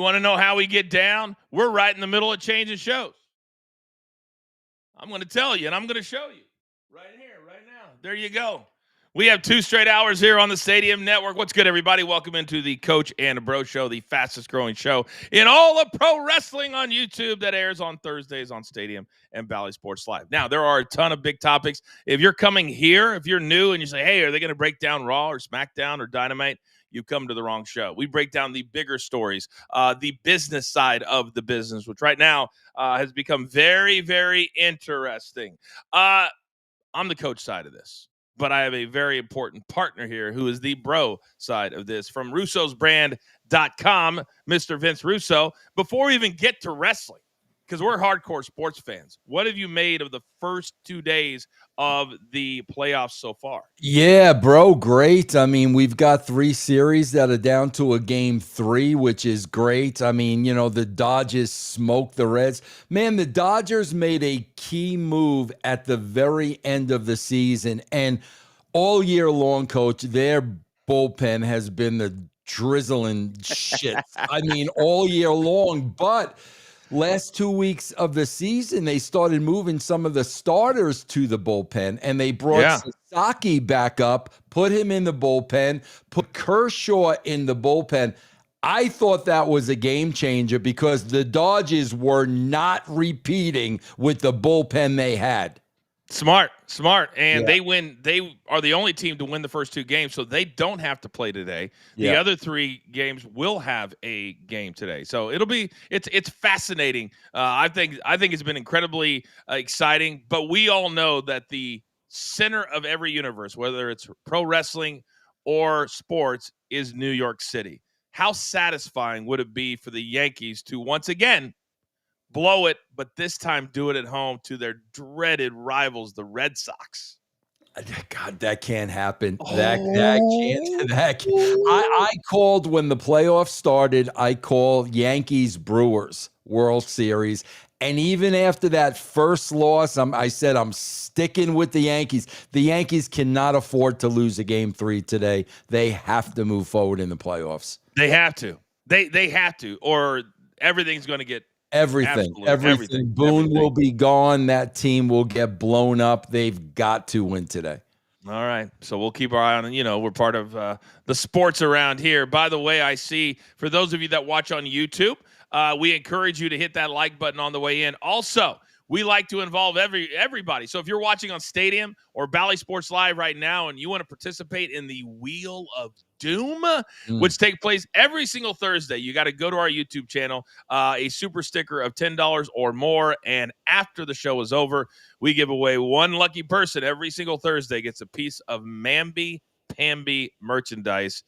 want to know how we get down? We're right in the middle of changing shows. I'm going to tell you, and I'm going to show you right here, right now. There you go. We have 2 straight hours here on the Stadium Network. What's good, everybody? Welcome into the Coach and Bro Show, the fastest growing show in all of pro wrestling on YouTube that airs on Thursdays on Stadium and Valley Sports Live. Now, there are a ton of big topics. If you're coming here, if you're new and you say, hey, are they going to break down Raw or SmackDown or Dynamite? You've come to the wrong show. We break down the bigger stories, the business side of the business, which right now has become very, very interesting. I'm the coach side of this, but I have a very important partner here who is the bro side of this from russosbrand.com, Mr. Vince Russo. Before we even get to wrestling, because we're hardcore sports fans, what have you made of the first 2 days of the playoffs so far? Yeah, bro, great. I mean, we've got 3 series that are down to a game 3, which is great. I mean, the Dodgers smoked the Reds. Man, the Dodgers made a key move at the very end of the season. And all year long, Coach, their bullpen has been the drizzling shit. I mean, all year long. But last 2 weeks of the season, they started moving some of the starters to the bullpen, and they brought Sasaki back up, put him in the bullpen, put Kershaw in the bullpen. I thought that was a game changer because the Dodgers were not repeating with the bullpen they had. Smart. And they win. They are the only team to win the first 2 games, so they don't have to play today. The other 3 games will have a game today. So it's fascinating. I think it's been incredibly exciting, but we all know that the center of every universe, whether it's pro wrestling or sports, is New York City. How satisfying would it be for the Yankees to once again blow it, but this time do it at home to their dreaded rivals, the Red Sox? God, that can't happen. That can't. I called when the playoffs started. I called Yankees Brewers World Series, and even after that first loss, I said I'm sticking with the Yankees. The Yankees cannot afford to lose a game 3 today. They have to move forward in the playoffs. They have to. They have to, or everything's going to get. Everything. Boone will be gone. That team will get blown up. They've got to win today. All right. So we'll keep our eye on it. We're part of the sports around here. By the way, I see for those of you that watch on YouTube, we encourage you to hit that like button on the way in. Also, we like to involve everybody. So if you're watching on Stadium or Valley Sports Live right now and you want to participate in the Wheel of Doom, which take place every single Thursday, you got to go to our YouTube channel, a super sticker of $10 or more. And after the show is over, we give away one lucky person every single Thursday gets a piece of Mamby-Pamby merchandise,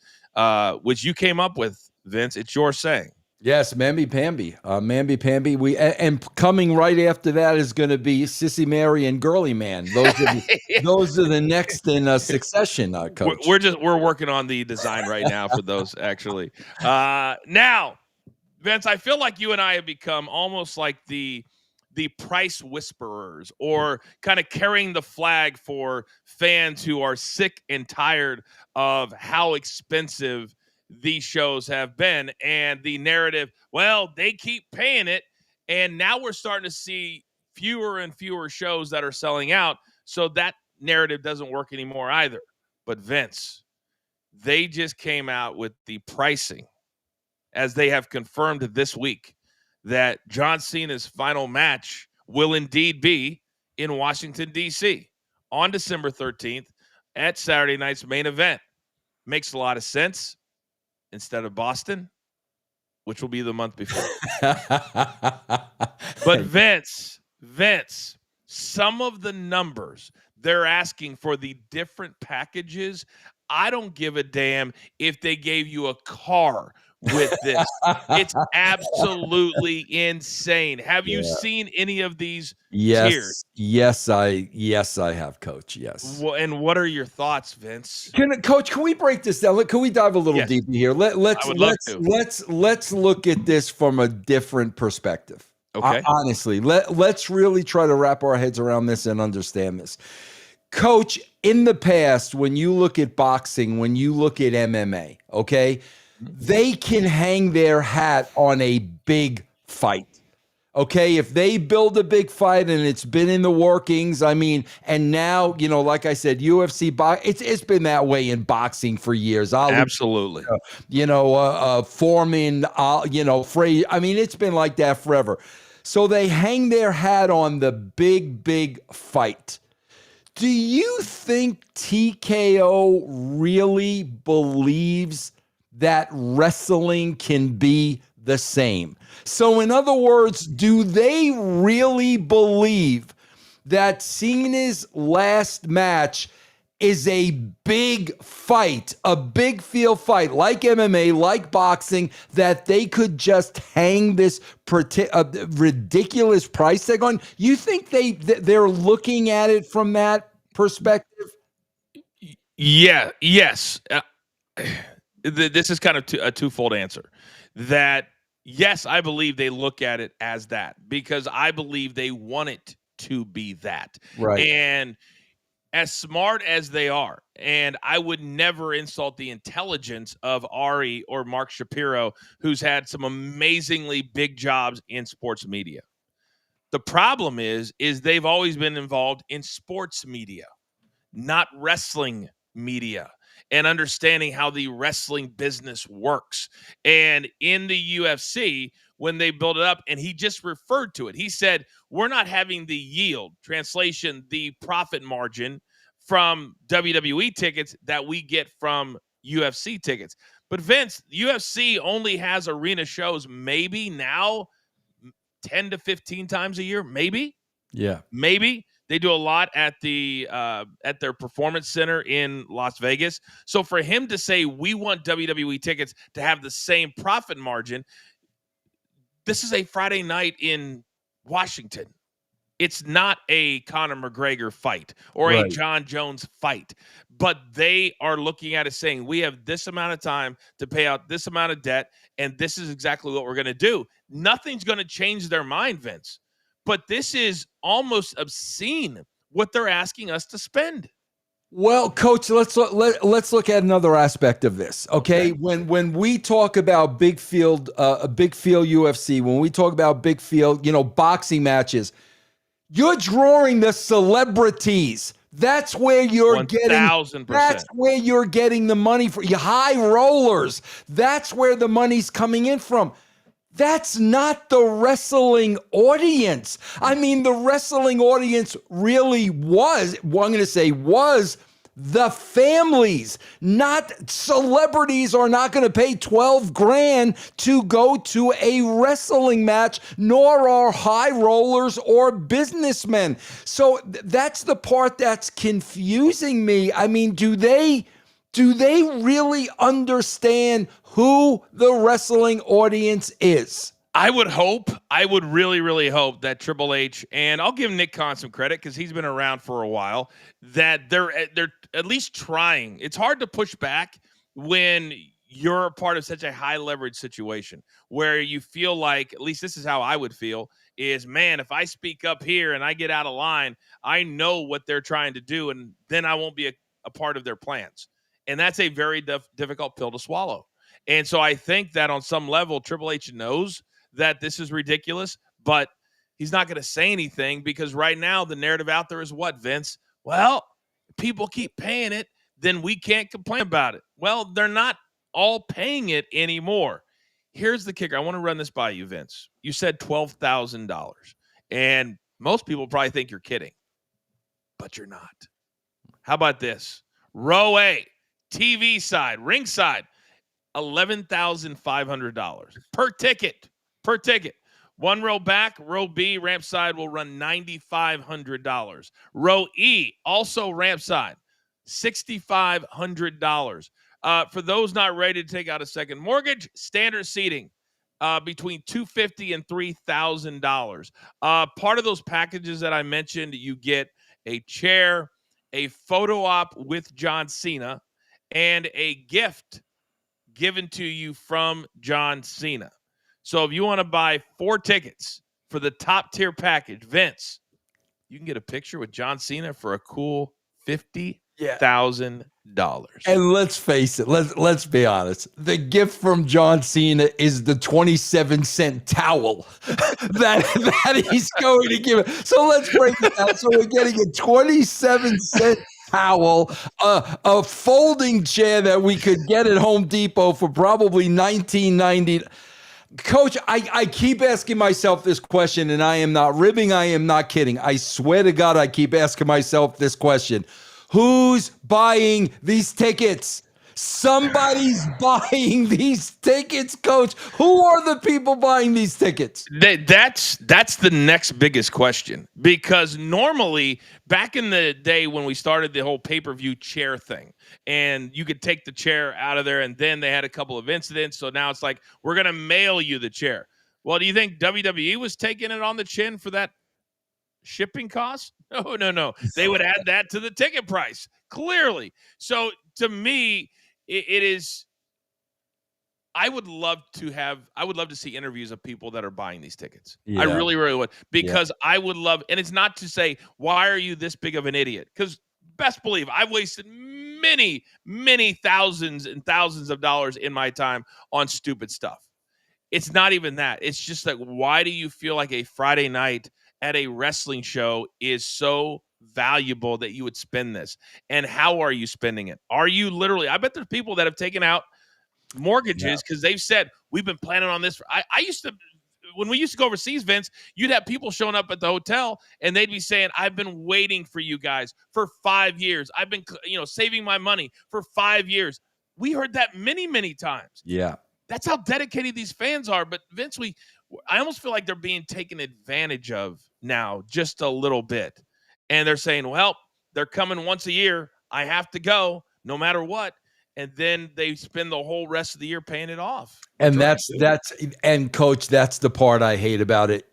which you came up with, Vince. It's your saying. Yes, Mamby-Pamby. Mamby-Pamby. And coming right after that is going to be Sissy Mary and Girly Man. Those are the next in succession, Coach. We're working on the design right now for those, actually. Now, Vince, I feel like you and I have become almost like the price whisperers, or kind of carrying the flag for fans who are sick and tired of how expensive these shows have been, and the narrative, well, they keep paying it, and now we're starting to see fewer and fewer shows that are selling out, so that narrative doesn't work anymore either. But Vince, they just came out with the pricing, as they have confirmed this week, that John Cena's final match will indeed be in Washington, D.C. on December 13th at Saturday night's main event. Makes a lot of sense. Instead of Boston, which will be the month before. But Vince, some of the numbers they're asking for the different packages, I don't give a damn if they gave you a car with this. It's absolutely insane. Have you seen any of these tiers? Yes, I have, Coach. Yes. Well, and what are your thoughts, Vince? Coach, can we break this down? Can we dive a little deeper here? Let's look at this from a different perspective. Okay. Honestly, let's really try to wrap our heads around this and understand this. Coach, in the past, when you look at boxing, when you look at MMA, okay, they can hang their hat on a big fight. Okay, if they build a big fight and it's been in the workings, I mean, and now, like I said, UFC it's been that way in boxing for years. Absolutely. Foreman, Frey. I mean, it's been like that forever. So they hang their hat on the big fight. Do you think TKO really believes that wrestling can be the same? So, in other words, do they really believe that Cena's last match is a big fight, a big field fight, like MMA, like boxing, that they could just hang this ridiculous price tag on? You think they're looking at it from that perspective? Yeah. Yes. This is kind of a twofold answer. That yes, I believe they look at it as that because I believe they want it to be that. Right. And as smart as they are, and I would never insult the intelligence of Ari or Mark Shapiro, who's had some amazingly big jobs in sports media. The problem is they've always been involved in sports media, not wrestling media, and understanding how the wrestling business works. And in the UFC, when they build it up, and he just referred to it, he said, we're not having the yield, translation, the profit margin from WWE tickets that we get from UFC tickets. But Vince, UFC only has arena shows maybe now 10 to 15 times a year, maybe. Yeah. Maybe they do a lot at their performance center in Las Vegas. So for him to say we want WWE tickets to have the same profit margin, this is a Friday night in Washington. It's not a Conor McGregor fight or a Right. John Jones fight, but they are looking at it saying we have this amount of time to pay out this amount of debt, and this is exactly what we're going to do. Nothing's going to change their mind, Vince. But this is almost obscene what they're asking us to spend. Well, Coach, let's look at another aspect of this. Okay, when we talk about big field UFC, when we talk about big field, boxing matches, you're drawing the celebrities. That's where you're 1,000%. That's where you're getting the money for your high rollers. That's where the money's coming in from. That's not the wrestling audience. I mean, the wrestling audience really was the families, not celebrities are not going to pay 12 grand to go to a wrestling match, nor are high rollers or businessmen. So that's the part that's confusing me. I mean, do they really understand who the wrestling audience is? I would really, really hope that Triple H, and I'll give Nick Khan some credit because he's been around for a while, that they're at least trying. It's hard to push back when you're a part of such a high leverage situation where you feel like, at least this is how I would feel, is, man, if I speak up here and I get out of line, I know what they're trying to do, and then I won't be a part of their plans. And that's a very difficult pill to swallow. And so I think that on some level, Triple H knows that this is ridiculous, but he's not going to say anything because right now the narrative out there is what, Vince? Well, people keep paying it, then we can't complain about it. Well, they're not all paying it anymore. Here's the kicker. I want to run this by you, Vince. You said $12,000, and most people probably think you're kidding, but you're not. How about this? Row A, TV side, ringside, $11,500 per ticket. Per ticket. One row back, row B, ramp side will run $9,500. Row E, also ramp side, $6,500. For those not ready to take out a second mortgage, standard seating between $250 and $3,000. Part of those packages that I mentioned, you get a chair, a photo op with John Cena, and a gift given to you from John Cena. So if you want to buy 4 tickets for the top tier package, Vince, you can get a picture with John Cena for a cool $50. And let's face it, let's be honest. The gift from John Cena is the 27-cent towel that he's going to give it. So let's break it down. So we're getting a 27-cent towel, a folding chair that we could get at Home Depot for probably $19.90. Coach, I keep asking myself this question, and I am not ribbing, I am not kidding. I swear to God, I keep asking myself this question. Who's buying these tickets? Somebody's buying these tickets, Coach. Who are the people buying these tickets? That's the next biggest question, because normally back in the day when we started the whole pay-per-view chair thing, and you could take the chair out of there, and then they had a couple of incidents, so now it's like, we're going to mail you the chair. Well, do you think WWE was taking it on the chin for that shipping cost? No. They would add that to the ticket price, clearly. So to me, it is, I would love to see interviews of people that are buying these tickets. Yeah. I really, really would, because I would love, and it's not to say, why are you this big of an idiot? Because best believe I've wasted many, many thousands and thousands of dollars in my time on stupid stuff. It's not even that. It's just like, why do you feel like a Friday night at a wrestling show is so valuable that you would spend this? And how are you spending it? Are you literally, I bet there's people that have taken out mortgages because they've said, we've been planning on this. I used to, when we used to go overseas, Vince, you'd have people showing up at the hotel and they'd be saying, I've been waiting for you guys for 5 years. I've been, saving my money for 5 years. We heard that many, many times. Yeah. That's how dedicated these fans are. But Vince, I almost feel like they're being taken advantage of now just a little bit. And they're saying, well, they're coming once a year. I have to go no matter what. And then they spend the whole rest of the year paying it off. And and Coach, that's the part I hate about it.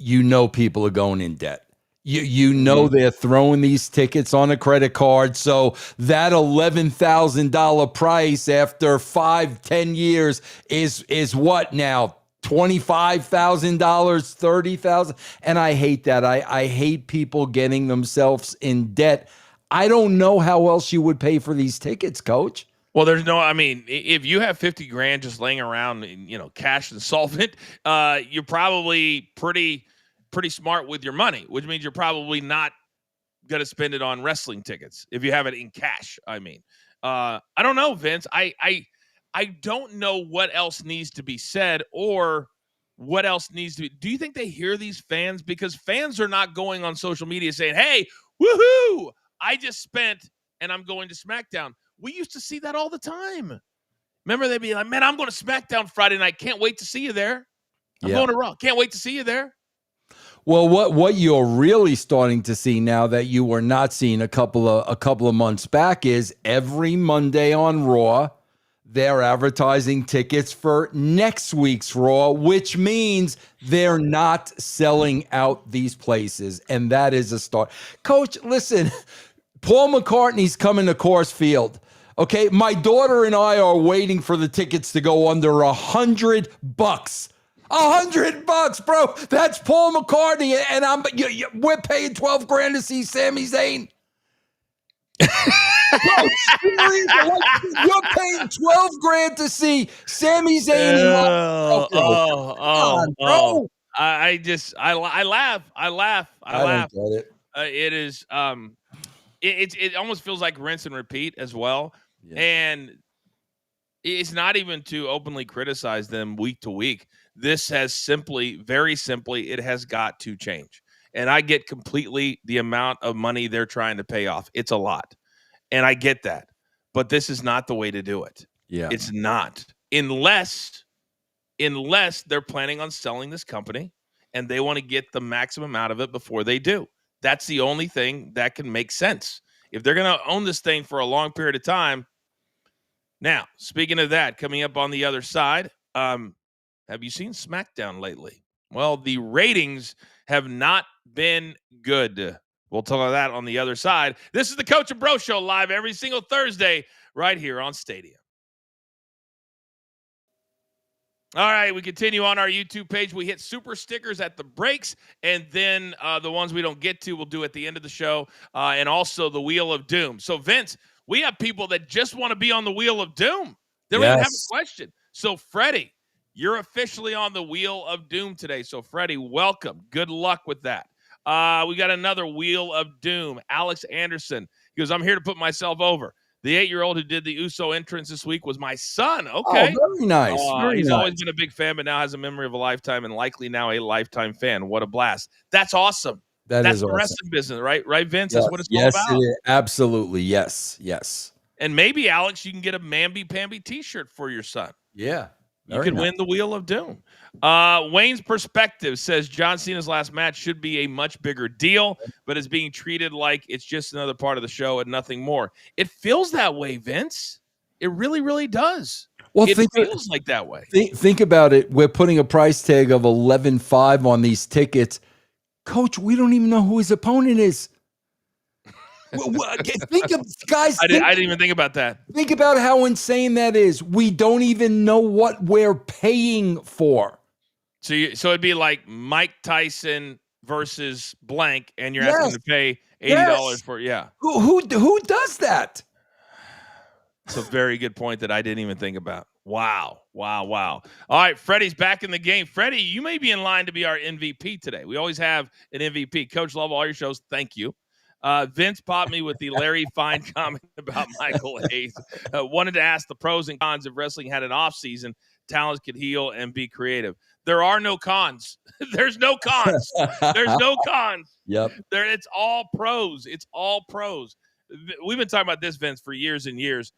People are going in debt. You know they're throwing these tickets on a credit card. So that $11,000 price after 5-10 years is what now? $25,000, $30,000. And I hate that. I hate people getting themselves in debt. I don't know how else you would pay for these tickets, Coach. Well, if you have 50 grand just laying around, cash and solvent, you're probably pretty smart with your money, which means you're probably not going to spend it on wrestling tickets if you have it in cash. I don't know, Vince. I don't know what else needs to be said or what else needs to be. Do you think they hear these fans? Because fans are not going on social media saying, hey, woohoo, I just spent and I'm going to SmackDown. We used to see that all the time. Remember, they'd be like, man, I'm going to SmackDown Friday night. Can't wait to see you there. I'm going to Raw. Can't wait to see you there. Well, what you're really starting to see now that you were not seeing a couple of months back is every Monday on Raw, they're advertising tickets for next week's Raw, which means they're not selling out these places, and that is a start. Coach, listen, Paul McCartney's coming to Coors Field. Okay, my daughter and I are waiting for the tickets to go under $100. $100, bro. That's Paul McCartney, and we're paying $12,000 to see Sami Zayn. Bro, you're paying $12,000 to see Sami Zayn. Bro. I laugh. I laugh. Don't get it. It is. It almost feels like rinse and repeat as well, and it's not even to openly criticize them week to week. This has very simply, it has got to change. And I get completely the amount of money they're trying to pay off. It's a lot. And I get that. But this is not the way to do it. Yeah. It's not. Unless they're planning on selling this company and they want to get the maximum out of it before they do. That's the only thing that can make sense. If they're going to own this thing for a long period of time. Now, speaking of that, coming up on the other side, have you seen SmackDown lately? Well, the ratings have not been good. We'll tell you that on the other side. This is the Coach and Bro Show, live every single Thursday right here on Stadium. All right, we continue on our YouTube page. We hit super stickers at the breaks, and then the ones we don't get to we'll do at the end of the show, and also the Wheel of Doom. So, Vince, We have people that just want to be on the wheel of doom. They don't even have a Yes. question. So, Freddie, you're officially on the wheel of doom today. So, Freddie, welcome. Good luck with that. We got another wheel of doom. Alex Anderson. He goes, I'm here to put myself over. The 8-year-old who did the Uso entrance this week was my son. Okay. Oh, very nice. Very He's nice. always been a big fan, but now has a memory of a lifetime and likely now a lifetime fan. What a blast. That's awesome. That's the awesome. wrestling business, right? Right, Vince? Yes, That's what it's all about. It is. Absolutely. Yes. Yes. And maybe, Alex, you can get a mamby-pamby t-shirt for your son. Yeah. You could win the Wheel of Doom. Wayne's perspective says John Cena's last match should be a much bigger deal, but is being treated like it's just another part of the show and nothing more. It feels that way, Vince. It really, really does. Well, it feels like that way. Think about it. We're putting a price tag of $11,500 on these tickets. Coach, we don't even know who his opponent is. Think of guys. I didn't even think about that. Think about how insane that is. We don't even know what we're paying for. So it'd be like Mike Tyson versus blank, and you're asking to pay $80 for Who does that? It's a very good point that I didn't even think about. Wow. All right, Freddie's back in the game. Freddie, you may be in line to be our MVP today. We always have an MVP. Coach, love all your shows. Thank you. Vince popped me with the Larry Fine comment about Michael Hayes. Wanted to ask the pros and cons if wrestling had an off season, talents could heal and be creative. There are no cons. There's no cons. There's no cons. Yep. It's all pros. It's all pros. We've been talking about this, Vince, for years and years.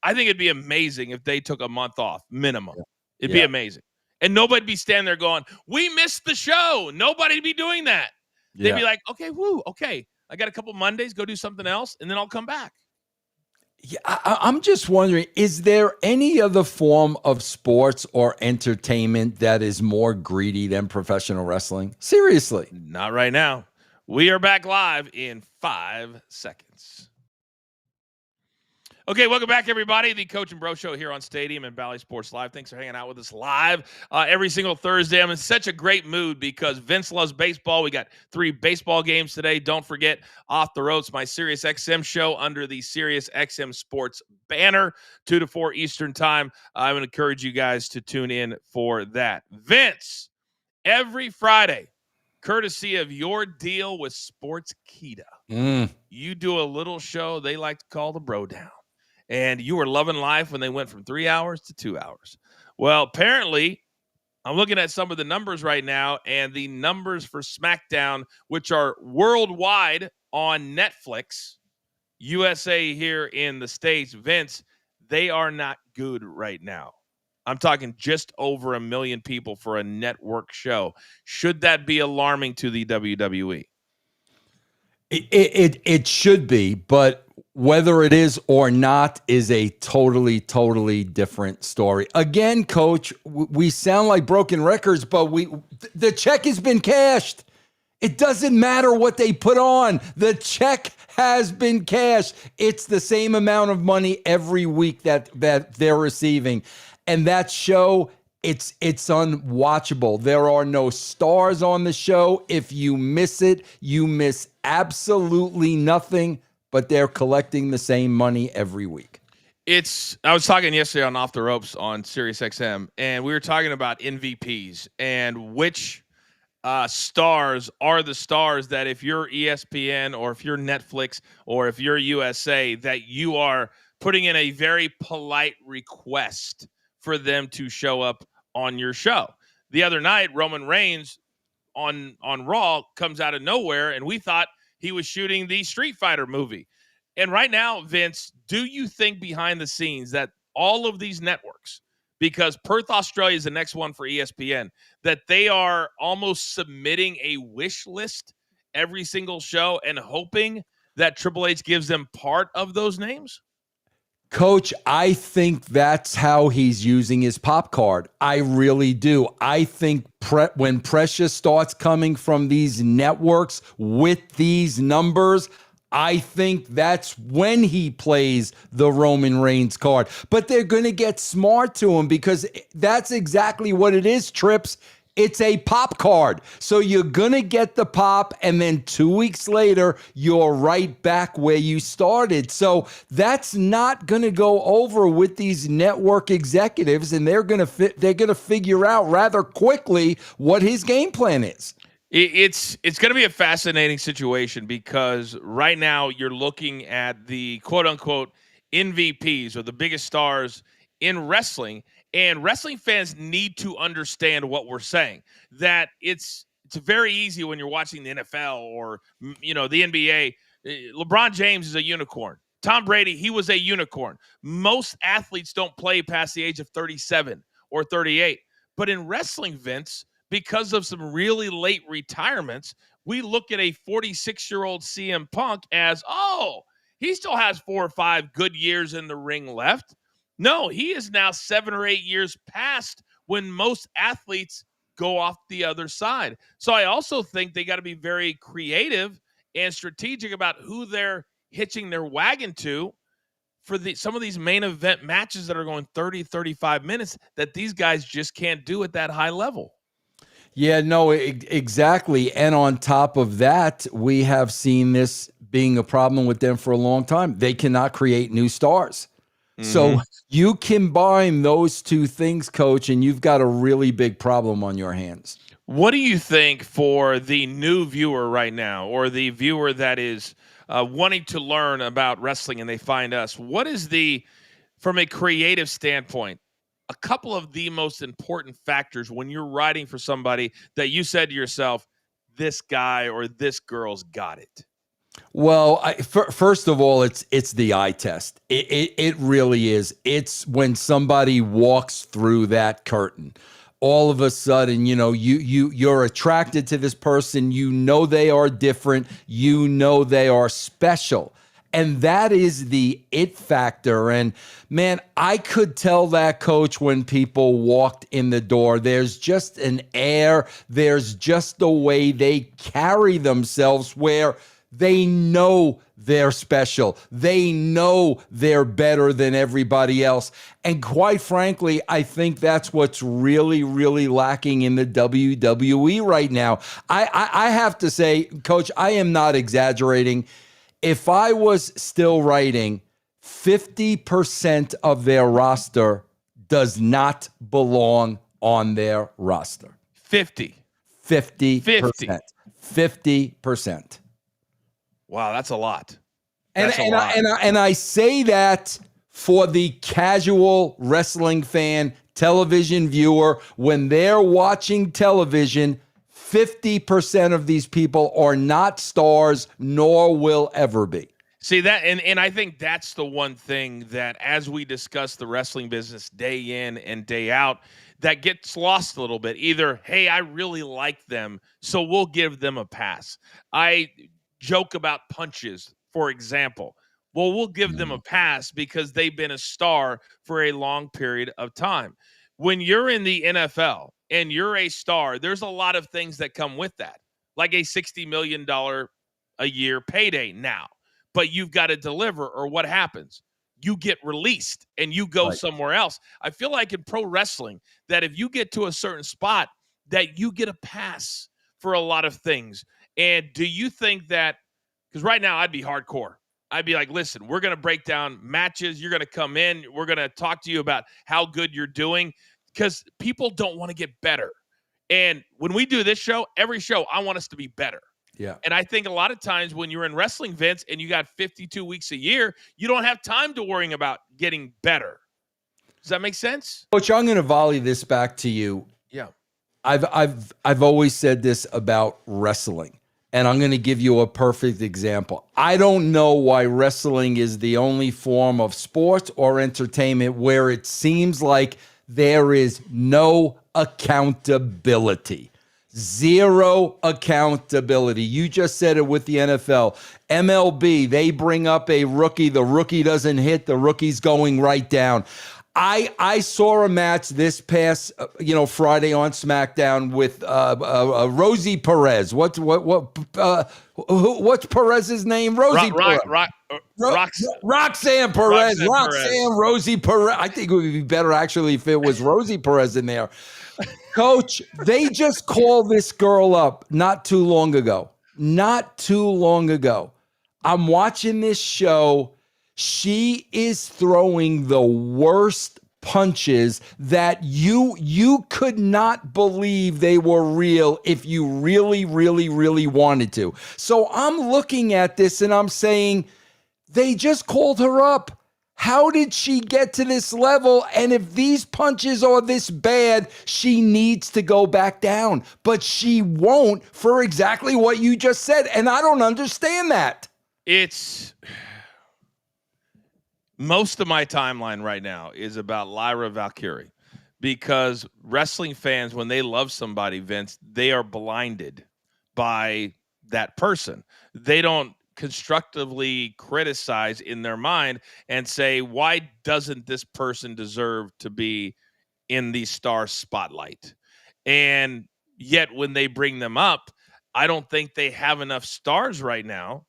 I think it'd be amazing if they took a month off minimum. It'd be amazing. And nobody'd be standing there going, we missed the show. Nobody'd be doing that. They'd be like, okay, okay. I got a couple Mondays, go do something else, and then I'll come back. Yeah, I'm just wondering, is there any other form of sports or entertainment that is more greedy than professional wrestling? Seriously. Not right now. We are back live in 5 seconds. Okay, welcome back, everybody. The Coach and Bro Show here on Stadium and Valley Sports Live. Thanks for hanging out with us live every single Thursday. I'm in such a great mood because Vince loves baseball. We got 3 baseball games today. Don't forget, Off the Ropes, my Sirius XM show under the Sirius XM Sports banner, 2 to 4 Eastern time. I would encourage you guys to tune in for that. Vince, every Friday, courtesy of your deal with Sportskeeda, you do a little show they like to call the Bro Down. And you were loving life when they went from 3 hours to 2 hours. Well, apparently, I'm looking at some of the numbers right now, and the numbers for SmackDown, which are worldwide on Netflix, USA here in the States, Vince, they are not good right now. I'm talking just over 1 million people for a network show. Should that be alarming to the WWE? It should be, but whether it is or not is a totally different story. Again, Coach, we sound like broken records, but the check has been cashed. It doesn't matter what they put on. The check has been cashed. It's the same amount of money every week that they're receiving. And that show, it's unwatchable. There are no stars on the show. If you miss it, you miss absolutely nothing, but they're collecting the same money every week. I was talking yesterday on Off the Ropes on Sirius XM, and we were talking about MVPs and which stars are the stars that if you're ESPN or if you're Netflix or if you're USA, that you are putting in a very polite request for them to show up on your show. The other night, Roman Reigns on Raw comes out of nowhere, and we thought he was shooting the Street Fighter movie. And right now, Vince, do you think behind the scenes that all of these networks, because Perth, Australia is the next one for ESPN, that they are almost submitting a wish list every single show and hoping that Triple H gives them part of those names? Coach, I think that's how he's using his pop card. I really do. I think when pressure starts coming from these networks with these numbers, I think that's when he plays the Roman Reigns card. But they're going to get smart to him because that's exactly what it is, Trips. It's a pop card. So you're going to get the pop, and then 2 weeks later, you're right back where you started. So that's not going to go over with these network executives, and they're going to figure out rather quickly what his game plan is. It's going to be a fascinating situation because right now you're looking at the quote unquote MVPs or the biggest stars in wrestling, and wrestling fans need to understand what we're saying. That it's very easy when you're watching the NFL or the NBA. LeBron James is a unicorn. Tom Brady, he was a unicorn. Most athletes don't play past the age of 37 or 38, but in wrestling, Vince, because of some really late retirements, we look at a 46-year-old CM Punk as, oh, he still has 4 or 5 good years in the ring left. No, he is now 7 or 8 years past when most athletes go off the other side. So I also think they got to be very creative and strategic about who they're hitching their wagon to for some of these main event matches that are going 30, 35 minutes that these guys just can't do at that high level. Yeah, no, exactly. And on top of that, we have seen this being a problem with them for a long time. They cannot create new stars. So you combine those two things, Coach, and you've got a really big problem on your hands. What do you think for the new viewer right now, or the viewer that is wanting to learn about wrestling and they find us? What is from a creative standpoint, a couple of the most important factors when you're writing for somebody that you said to yourself, this guy or this girl's got it? Well, first of all, it's the eye test. It really is. It's when somebody walks through that curtain. All of a sudden, you're attracted to this person. You know they are different. You know they are special. And that is the it factor. And man, I could tell that, Coach, when people walked in the door. There's just an air. There's just the way they carry themselves where they know they're special. They know they're better than everybody else. And quite frankly, I think that's what's really, really lacking in the WWE right now. I have to say, Coach, I am not exaggerating. If I was still writing, 50% of their roster does not belong on their roster. 50%. 50%. Wow, that's a lot. And I say that for the casual wrestling fan, television viewer, when they're watching television, 50% of these people are not stars, nor will ever be. See that, and I think that's the one thing that, as we discuss the wrestling business day in and day out, that gets lost a little bit. Either, hey, I really like them, so we'll give them a pass. I joke about punches, for example. Well, we'll give them a pass because they've been a star for a long period of time. When you're in the NFL and you're a star, there's a lot of things that come with that, like a $60 million a year payday now. But you've got to deliver, or what happens? You get released and you go somewhere else. I feel like in pro wrestling that if you get to a certain spot, that you get a pass for a lot of things. And do you think that, because right now I'd be hardcore. I'd be like, listen, we're going to break down matches. You're going to come in. We're going to talk to you about how good you're doing, because people don't want to get better. And when we do this show, every show, I want us to be better. Yeah. And I think a lot of times when you're in wrestling, Vince, and you got 52 weeks a year, you don't have time to worrying about getting better. Does that make sense? Coach, I'm going to volley this back to you. Yeah. I've always said this about wrestling, and I'm going to give you a perfect example. I don't know why wrestling is the only form of sport or entertainment where it seems like there is no accountability. Zero accountability. You just said it with the NFL. MLB, they bring up a rookie. The rookie doesn't hit. The rookie's going right down. I saw a match this past Friday on SmackDown with Rosie Perez. What's Perez's name? Rosie Perez. Roxanne Perez. Roxanne Rosie Perez. I think it would be better actually if it was Rosie Perez in there. Coach, they just called this girl up not too long ago. I'm watching this show. She is throwing the worst punches that you could not believe they were real if you really, really, really wanted to. So I'm looking at this and I'm saying, they just called her up. How did she get to this level? And if these punches are this bad, she needs to go back down. But she won't for exactly what you just said. And I don't understand that. Most of my timeline right now is about Lyra Valkyrie, because wrestling fans, when they love somebody, Vince, they are blinded by that person. They don't constructively criticize in their mind and say, why doesn't this person deserve to be in the star spotlight? And yet when they bring them up, I don't think they have enough stars right now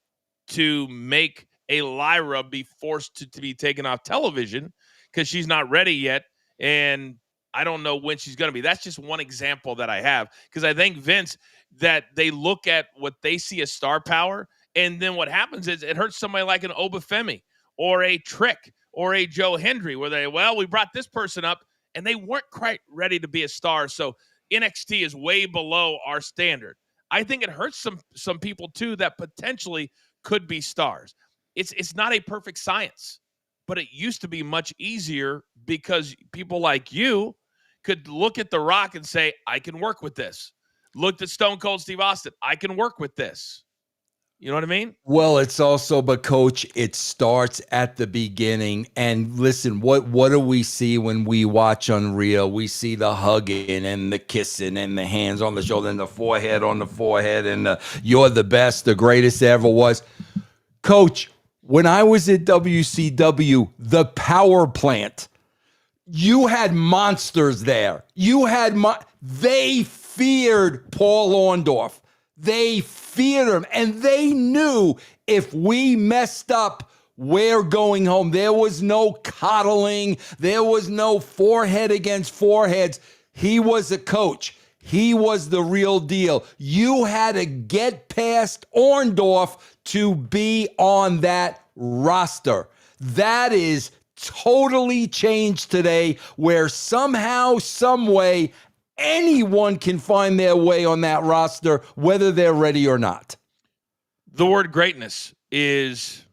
to make a Lyra be forced to be taken off television, because she's not ready yet. And I don't know when she's going to be. That's just one example that I have, because I think, Vince, that they look at what they see as star power, and then what happens is it hurts somebody like an Obafemi or a Trick or a Joe Hendry, where we brought this person up and they weren't quite ready to be a star. So NXT is way below our standard. I think it hurts some people too that potentially could be stars. It's not a perfect science, but it used to be much easier, because people like you could look at The Rock and say, I can work with this. Looked at Stone Cold Steve Austin, I can work with this. You know what I mean? Well, it's also, but Coach, it starts at the beginning. And listen, what do we see when we watch Unreal? We see the hugging and the kissing and the hands on the shoulder and the forehead on the forehead and you're the best, the greatest ever was. Coach, when I was at WCW, the power plant, you had monsters there. They feared Paul Orndorff. They feared him, and they knew if we messed up, we're going home. There was no coddling. There was no forehead against foreheads. He was a coach. He was the real deal. You had to get past Orndorff to be on that roster. That is totally changed today, where somehow, some way, anyone can find their way on that roster, whether they're ready or not. The word greatness is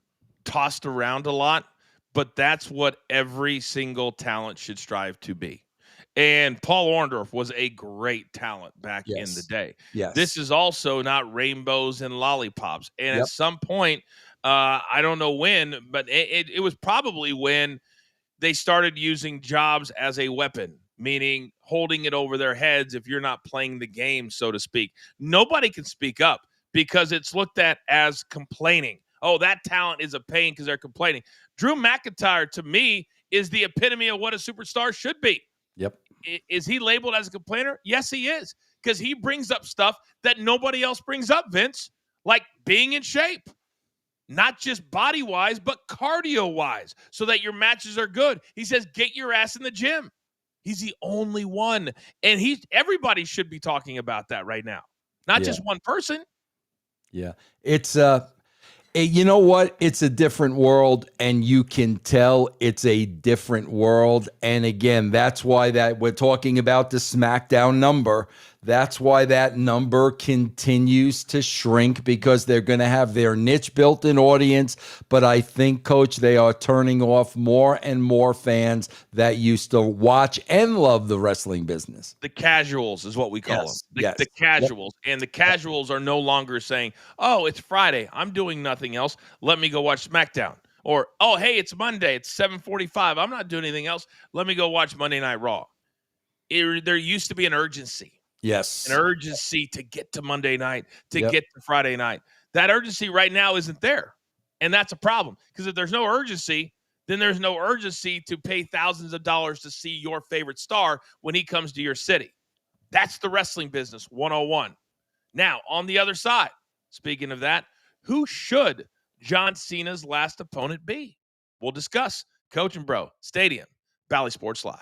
tossed around a lot, but that's what every single talent should strive to be. And Paul Orndorff was a great talent back in the day. Yes. This is also not rainbows and lollipops. And at some point, I don't know when, but it was probably when they started using jobs as a weapon, meaning holding it over their heads if you're not playing the game, so to speak. Nobody can speak up because it's looked at as complaining. Oh, that talent is a pain because they're complaining. Drew McIntyre, to me, is the epitome of what a superstar should be. Yep. Is he labeled as a complainer? Yes, he is, because he brings up stuff that nobody else brings up, Vince, like being in shape. Not just body-wise, but cardio-wise, so that your matches are good. He says, get your ass in the gym. He's the only one. And everybody should be talking about that right now. Not just one person. Yeah. It's you know what? It's a different world, and you can tell it's a different world. And again, that's why that we're talking about the SmackDown number. That's why that number continues to shrink, because they're going to have their niche built-in audience. But I think, Coach, they are turning off more and more fans that used to watch and love the wrestling business. The casuals is what we call them. The casuals. Yep. And the casuals are no longer saying, oh, it's Friday, I'm doing nothing else, let me go watch SmackDown. Or, oh, hey, it's Monday, it's 7:45, I'm not doing anything else, let me go watch Monday Night Raw. There used to be an urgency. Yes. An urgency to get to Monday night, to get to Friday night. That urgency right now isn't there. And that's a problem, because if there's no urgency, then there's no urgency to pay thousands of dollars to see your favorite star when he comes to your city. That's the wrestling business 101. Now, on the other side, speaking of that, who should John Cena's last opponent be? We'll discuss. Coach and Bro, Stadium, Bally Sports Live.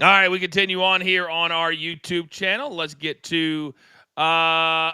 All right, we continue on here on our YouTube channel. Let's get to all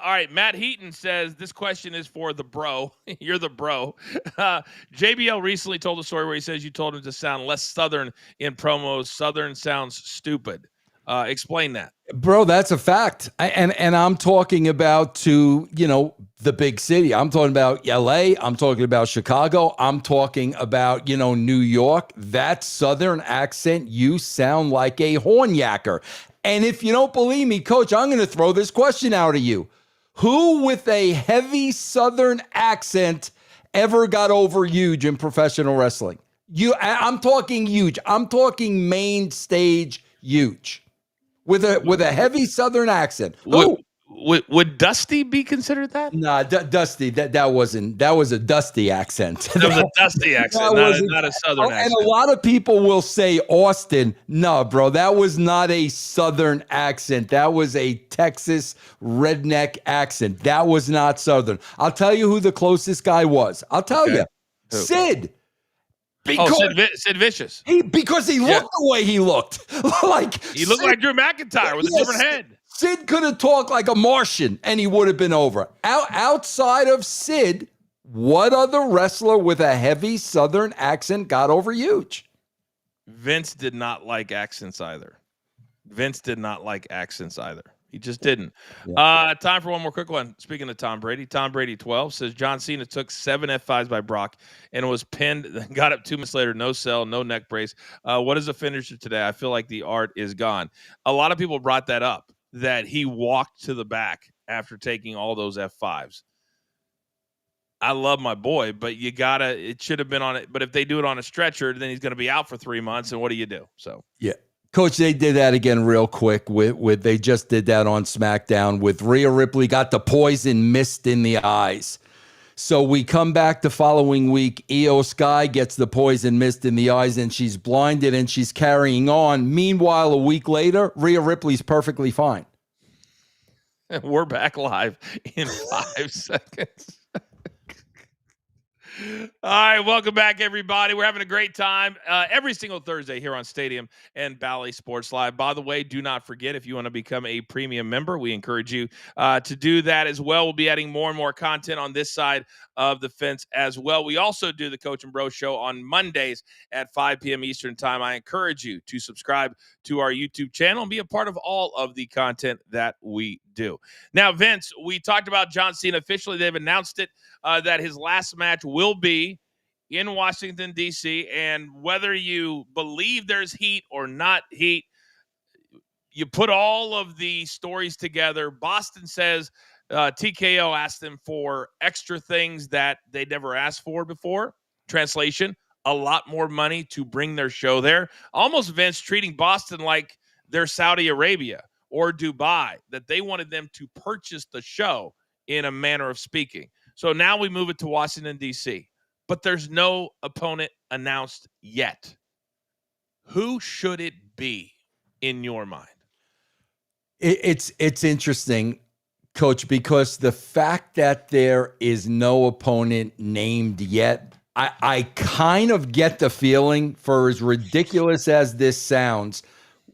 right, Matt Heaton says this question is for the bro. You're the bro. JBL recently told a story where he says you told him to sound less Southern in promos. Southern sounds stupid. Explain that. Bro, that's a fact. And I'm talking about the big city. I'm talking about LA. I'm talking about Chicago. I'm talking about, New York. That Southern accent, you sound like a horn yacker. And if you don't believe me, Coach, I'm going to throw this question out at you. Who with a heavy Southern accent ever got over huge in professional wrestling? I'm talking huge. I'm talking main stage huge. With a heavy Southern accent. Would Dusty be considered that? Nah, Dusty. That was a Dusty accent. That was a Dusty accent, not a Southern accent. And a lot of people will say Austin. No, bro, that was not a Southern accent. That was a Texas redneck accent. That was not Southern. I'll tell you who the closest guy was. I'll tell you, Sid. Because, Sid Vicious. Because he looked the way he looked. He looked like Drew McIntyre with a different head. Sid could have talked like a Martian and he would have been over. Outside of Sid, what other wrestler with a heavy Southern accent got over huge? Vince did not like accents either. He just didn't. Yeah. Time for one more quick one. Speaking of Tom Brady 12 says John Cena took 7 F5s by Brock and was pinned, got up 2 minutes later, no sell, no neck brace. What is the finisher today? I feel like the art is gone. A lot of people brought that up, that he walked to the back after taking all those F5s. I love my boy, but it should have been on it. But if they do it on a stretcher, then he's going to be out for 3 months. And what do you do? So, yeah. Coach, they did that again real quick with they just did that on SmackDown with Rhea Ripley, got the poison mist in the eyes. So we come back the following week, Io Sky gets the poison mist in the eyes and she's blinded and she's carrying on. Meanwhile, a week later, Rhea Ripley's perfectly fine. We're back live in 5 seconds. All right, welcome back, everybody. We're having a great time every single Thursday here on Stadium and Bally Sports Live. By the way, do not forget, if you want to become a premium member, we encourage you to do that as well. We'll be adding more and more content on this side of the fence as well. We also do the Coach and Bro Show on Mondays at 5 p.m. Eastern Time. I encourage you to subscribe to our YouTube channel and be a part of all of the content that we do. Now, Vince, we talked about John Cena officially. They've announced it. That his last match will be in Washington, D.C., and whether you believe there's heat or not heat, you put all of the stories together. Boston says TKO asked them for extra things that they never asked for before. Translation, a lot more money to bring their show there. Almost Vince treating Boston like they're Saudi Arabia or Dubai, that they wanted them to purchase the show in a manner of speaking. So now we move it to Washington, D.C., but there's no opponent announced yet. Who should it be in your mind? It's interesting, Coach, because the fact that there is no opponent named yet, I kind of get the feeling, for as ridiculous as this sounds,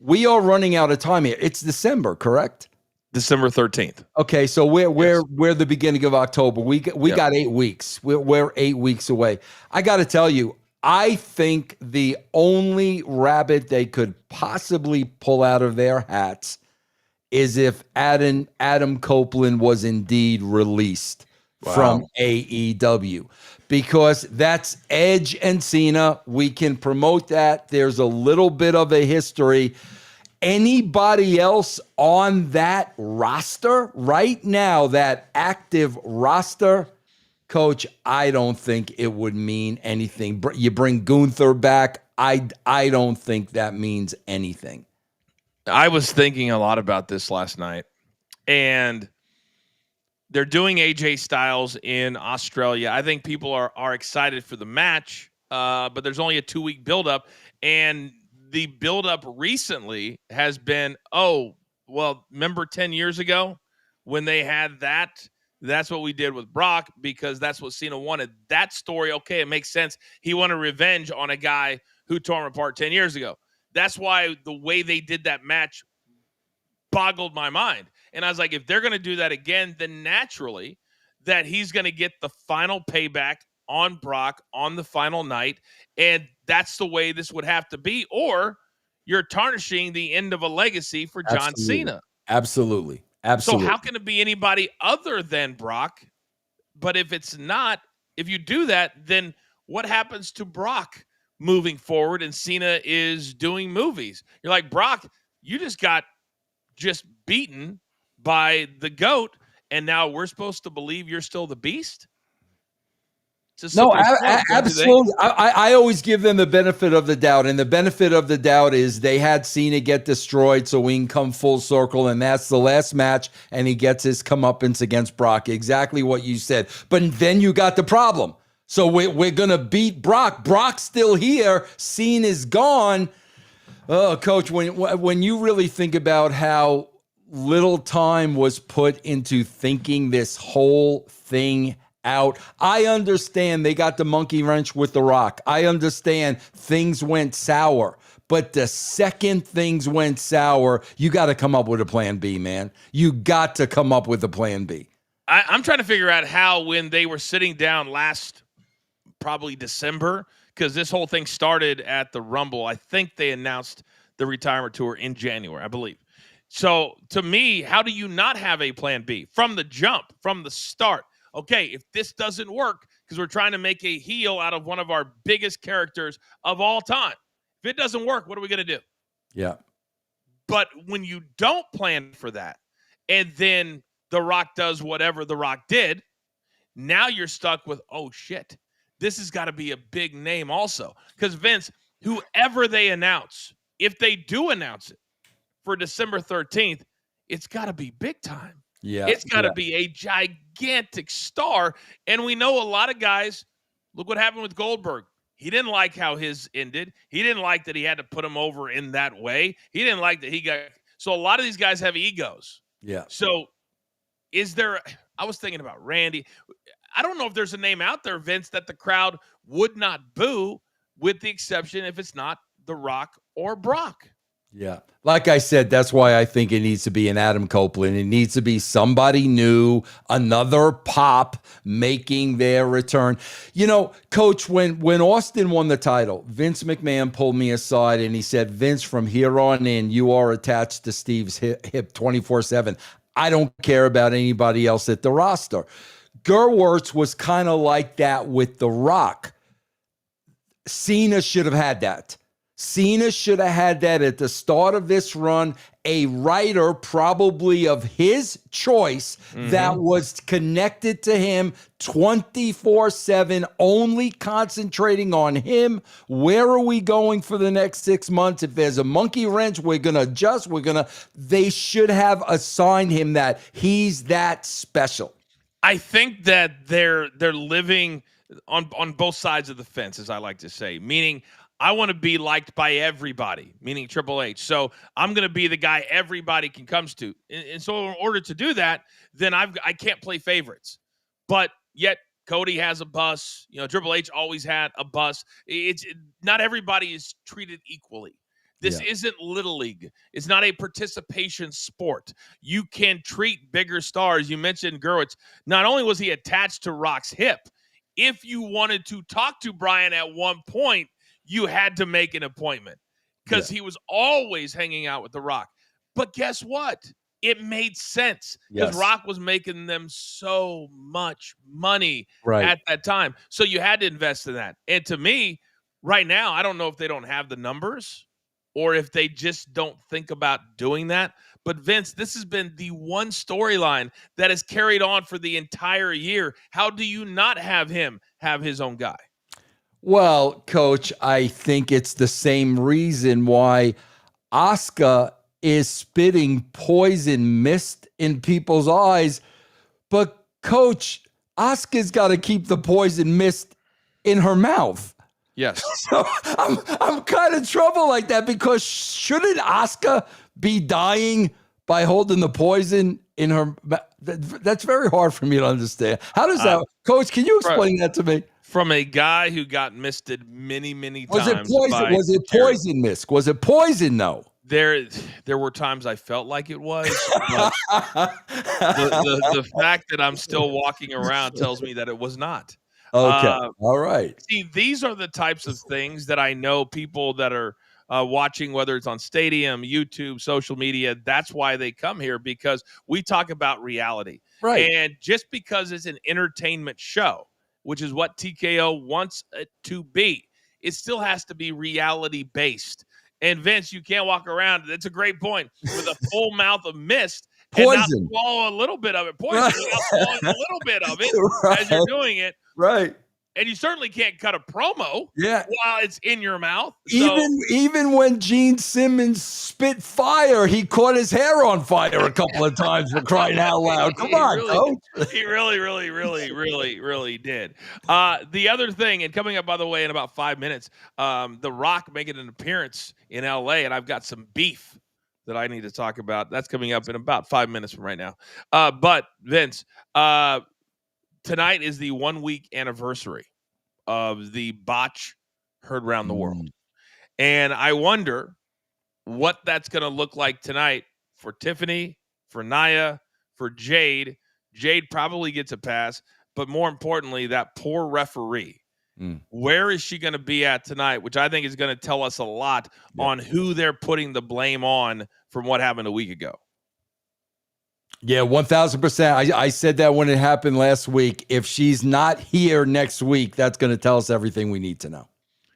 we are running out of time here. It's December, correct? December 13th. Okay, so we're the beginning of October. We got 8 weeks. We're 8 weeks away. I got to tell you, I think the only rabbit they could possibly pull out of their hats is if Adam Copeland was indeed released from AEW, because that's Edge and Cena. We can promote that. There's a little bit of a history. Anybody else on that roster right now, that active roster, Coach, I don't think it would mean anything. You bring Gunther back, I don't think that means anything. I was thinking a lot about this last night, and They're doing AJ Styles in Australia. I think people are excited for the match, but there's only a 2-week buildup, and the buildup recently has been, oh, well, remember 10 years ago when they had that? That's what we did with Brock because that's what Cena wanted. That story, okay, it makes sense. He wanted revenge on a guy who tore him apart 10 years ago. That's why the way they did that match boggled my mind. And I was like, if they're going to do that again, then naturally that he's going to get the final payback on Brock on the final night. And that's the way this would have to be. Or you're tarnishing the end of a legacy for John Absolutely. Cena. Absolutely. So Absolutely. how can it be anybody other than Brock? But if it's not, if you do that, then what happens to Brock moving forward and Cena is doing movies? You're like, Brock, you just beaten by the GOAT, and now we're supposed to believe you're still the beast? It's a No, slippery slope, don't you think? absolutely. I always give them the benefit of the doubt. And the benefit of the doubt is they had Cena get destroyed so we can come full circle. And that's the last match. And he gets his comeuppance against Brock. Exactly what you said. But then you got the problem. So we're going to beat Brock. Brock's still here. Cena's gone. Oh, Coach, when you really think about how little time was put into thinking this whole thing out, I understand they got the monkey wrench with The Rock. I understand things went sour. But the second things went sour, you got to come up with a plan B, man. You got to come up with a plan B. I'm trying to figure out how, when they were sitting down last, probably December, because this whole thing started at the Rumble. I think they announced the retirement tour in January, I believe. So to me, how do you not have a plan B from the jump, from the start? Okay, if this doesn't work, because we're trying to make a heel out of one of our biggest characters of all time. If it doesn't work, what are we going to do? Yeah. But when you don't plan for that, and then The Rock does whatever The Rock did, now you're stuck with, oh, shit. This has got to be a big name also. Because, Vince, whoever they announce, if they do announce it for December 13th, it's got to be big time. Yeah. It's got to be a gigantic star. And we know a lot of guys, look what happened with Goldberg. He didn't like how his ended. He didn't like that he had to put him over in that way. He didn't like that he got. So a lot of these guys have egos. Yeah. So is there, I was thinking about Randy. I don't know if there's a name out there, Vince, that the crowd would not boo, with the exception if it's not The Rock or Brock. Yeah. Like I said, that's why I think it needs to be an Adam Copeland. It needs to be somebody new, another pop making their return. You know, Coach, when Austin won the title, Vince McMahon pulled me aside and he said, Vince, from here on in, you are attached to Steve's hip 24/7. I don't care about anybody else at the roster. Gerwirtz was kind of like that with The Rock. Cena should have had that. Cena should have had that at the start of this run. A writer, probably of his choice, that was connected to him 24/7, only concentrating on him. Where are we going for the next 6 months? If there's a monkey wrench, we're going to adjust. They should have assigned him that. He's that special. I think that they're living on both sides of the fence, as I like to say, meaning I want to be liked by everybody, meaning Triple H. So I'm going to be the guy everybody can come to. And so in order to do that, then I can't play favorites. But yet Cody has a bus. You know, Triple H always had a bus. Not everybody is treated equally. This isn't Little League. It's not a participation sport. You can treat bigger stars. You mentioned Gerwitz. Not only was he attached to Rock's hip, if you wanted to talk to Brian at one point, you had to make an appointment because he was always hanging out with The Rock. But guess what? It made sense because Rock was making them so much money at that time. So you had to invest in that. And to me, right now, I don't know if they don't have the numbers or if they just don't think about doing that. But Vince, this has been the one storyline that has carried on for the entire year. How do you not have him have his own guy? Well, Coach, I think it's the same reason why Asuka is spitting poison mist in people's eyes. But Coach, Asuka's got to keep the poison mist in her mouth. Yes. So I'm kind of trouble like that because shouldn't Asuka be dying by holding the poison in her? That's very hard for me to understand. How does that, Coach? Can you explain that to me? From a guy who got misted many times. Was it poison? Was it poison, Misk? Was it poison? No. There were times I felt like it was, but the fact that I'm still walking around tells me that it was not. Okay. All right. See, these are the types of things that I know people that are watching, whether it's on Stadium, YouTube, social media, that's why they come here, because we talk about reality. Right. And just because it's an entertainment show, which is what TKO wants it to be, it still has to be reality based. And Vince, you can't walk around. That's a great point. With a full mouth of mist and not swallow a little bit of it. Poison, right. Without swallowing a little bit of it right. As you're doing it. Right. And you certainly can't cut a promo while it's in your mouth. Even when Gene Simmons spit fire, he caught his hair on fire a couple of times for crying out loud. Come on, Coach. He really did. The other thing, and coming up, by the way, in about 5 minutes, The Rock making an appearance in LA, and I've got some beef that I need to talk about. That's coming up in about 5 minutes from right now. But Vince, tonight is the 1 week anniversary of the botch heard around the world. And I wonder what that's going to look like tonight for Tiffany, for Nia, for Jade. Jade probably gets a pass, but more importantly, that poor referee. Where is she going to be at tonight, which I think is going to tell us a lot on who they're putting the blame on from what happened a week ago. Yeah, 1,000%. I said that when it happened last week. If she's not here next week, that's going to tell us everything we need to know.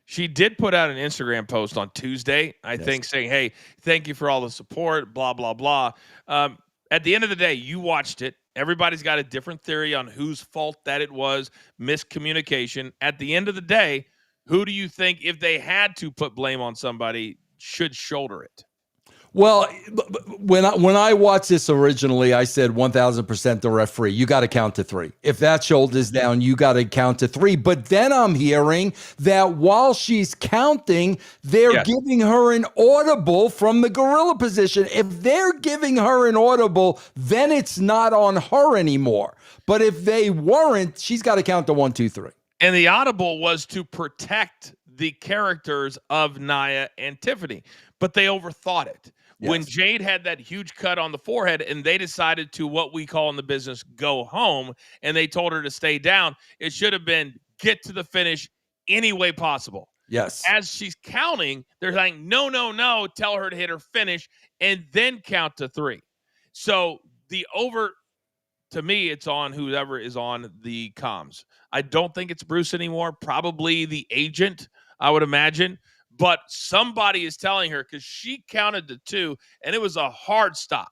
She did put out an Instagram post on Tuesday, I think, saying, hey, thank you for all the support, blah, blah, blah. At the end of the day, you watched it. Everybody's got a different theory on whose fault that it was, miscommunication. At the end of the day, who do you think, if they had to put blame on somebody, should shoulder it? Well, when I watched this originally, I said 1,000% the referee. You got to count to three. If that shoulder's down, you got to count to three. But then I'm hearing that while she's counting, they're giving her an audible from the gorilla position. If they're giving her an audible, then it's not on her anymore. But if they weren't, she's got to count to 1, 2, 3. And the audible was to protect the characters of Nia and Tiffany, but they overthought it. Yes. When Jade had that huge cut on the forehead and they decided to, what we call in the business, go home, and they told her to stay down, it should have been get to the finish any way possible. Yes. As she's counting, they're like, no, tell her to hit her finish and then count to 3. So to me, it's on whoever is on the comms. I don't think it's Bruce anymore. Probably the agent, I would imagine. But somebody is telling her, because she counted to 2, and it was a hard stop.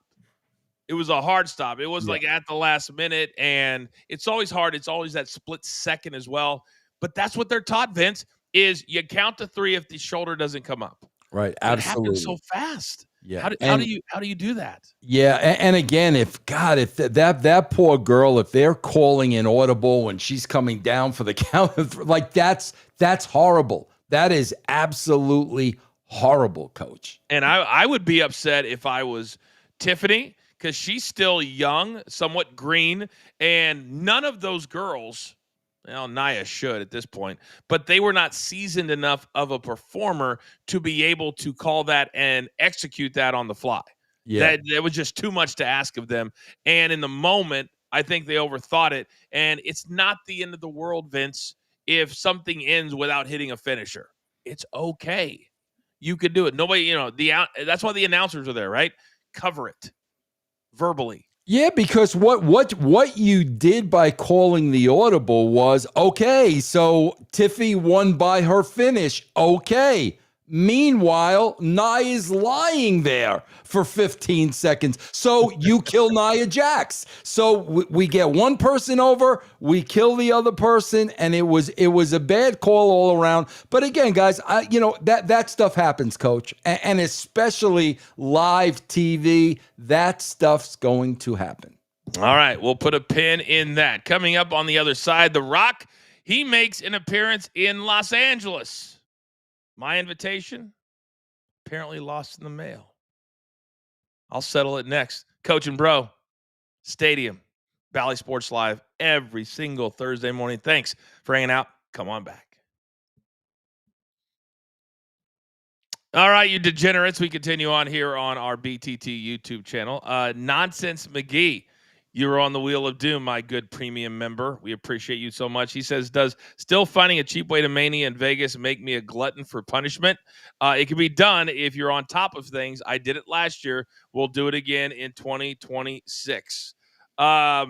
It was like at the last minute, and it's always hard. It's always that split second as well. But that's what they're taught, Vince, is you count to 3 if the shoulder doesn't come up. Right, absolutely. It happens so fast. Yeah. How do you do that? Yeah, and again, if that poor girl, if they're calling an audible when she's coming down for the count, like that's horrible. That is absolutely horrible, Coach. And I would be upset if I was Tiffany, because she's still young, somewhat green, and none of those girls, well, Nia should at this point, but they were not seasoned enough of a performer to be able to call that and execute that on the fly. Yeah. That was just too much to ask of them. And in the moment, I think they overthought it. And it's not the end of the world, Vince, if something ends without hitting a finisher. It's okay. You could do it. Nobody, that's why the announcers are there, right? Cover it verbally. Yeah, because what you did by calling the audible was, okay, so Tiffy won by her finish. Okay. Meanwhile, Nia's lying there for 15 seconds. So you kill Nia Jax. So we get one person over, we kill the other person, and it was a bad call all around. But again, guys, that stuff happens, Coach, and especially live TV, that stuff's going to happen. All right, we'll put a pin in that. Coming up on the other side, The Rock, he makes an appearance in Los Angeles. My invitation, apparently lost in the mail. I'll settle it next. Coach and Bro, Stadium, Bally Sports Live, every single Thursday morning. Thanks for hanging out. Come on back. All right, you degenerates. We continue on here on our BTT YouTube channel. Nonsense McGee, you're on the wheel of doom, my good premium member. We appreciate you so much. He says, does still finding a cheap way to mania in Vegas make me a glutton for punishment? It can be done if you're on top of things. I did it last year. We'll do it again in 2026. I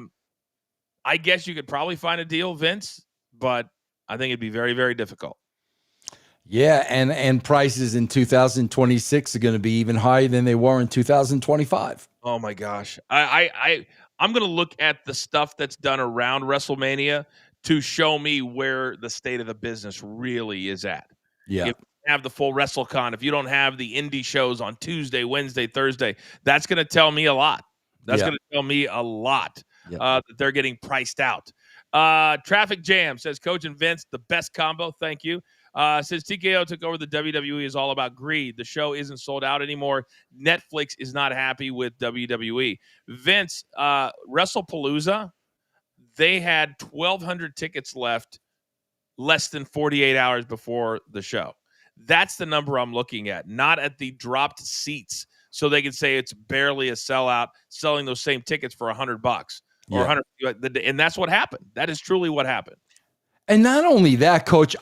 guess you could probably find a deal, Vince, but I think it'd be very, very difficult. Yeah, and prices in 2026 are going to be even higher than they were in 2025. Oh my gosh. I'm going to look at the stuff that's done around WrestleMania to show me where the state of the business really is at. Yeah. If you have the full WrestleCon, if you don't have the indie shows on Tuesday, Wednesday, Thursday, that's going to tell me a lot. That's going to tell me a lot that they're getting priced out. Traffic Jam says, Coach and Vince, the best combo. Thank you. Since TKO took over the WWE, is all about greed. The show isn't sold out anymore. Netflix is not happy with WWE. Vince, WrestlePalooza, they had 1,200 tickets left less than 48 hours before the show. That's the number I'm looking at, not at the dropped seats, so they can say it's barely a sellout, selling those same tickets for $100 or 100, and that's what happened. That is truly what happened. And not only that, Coach,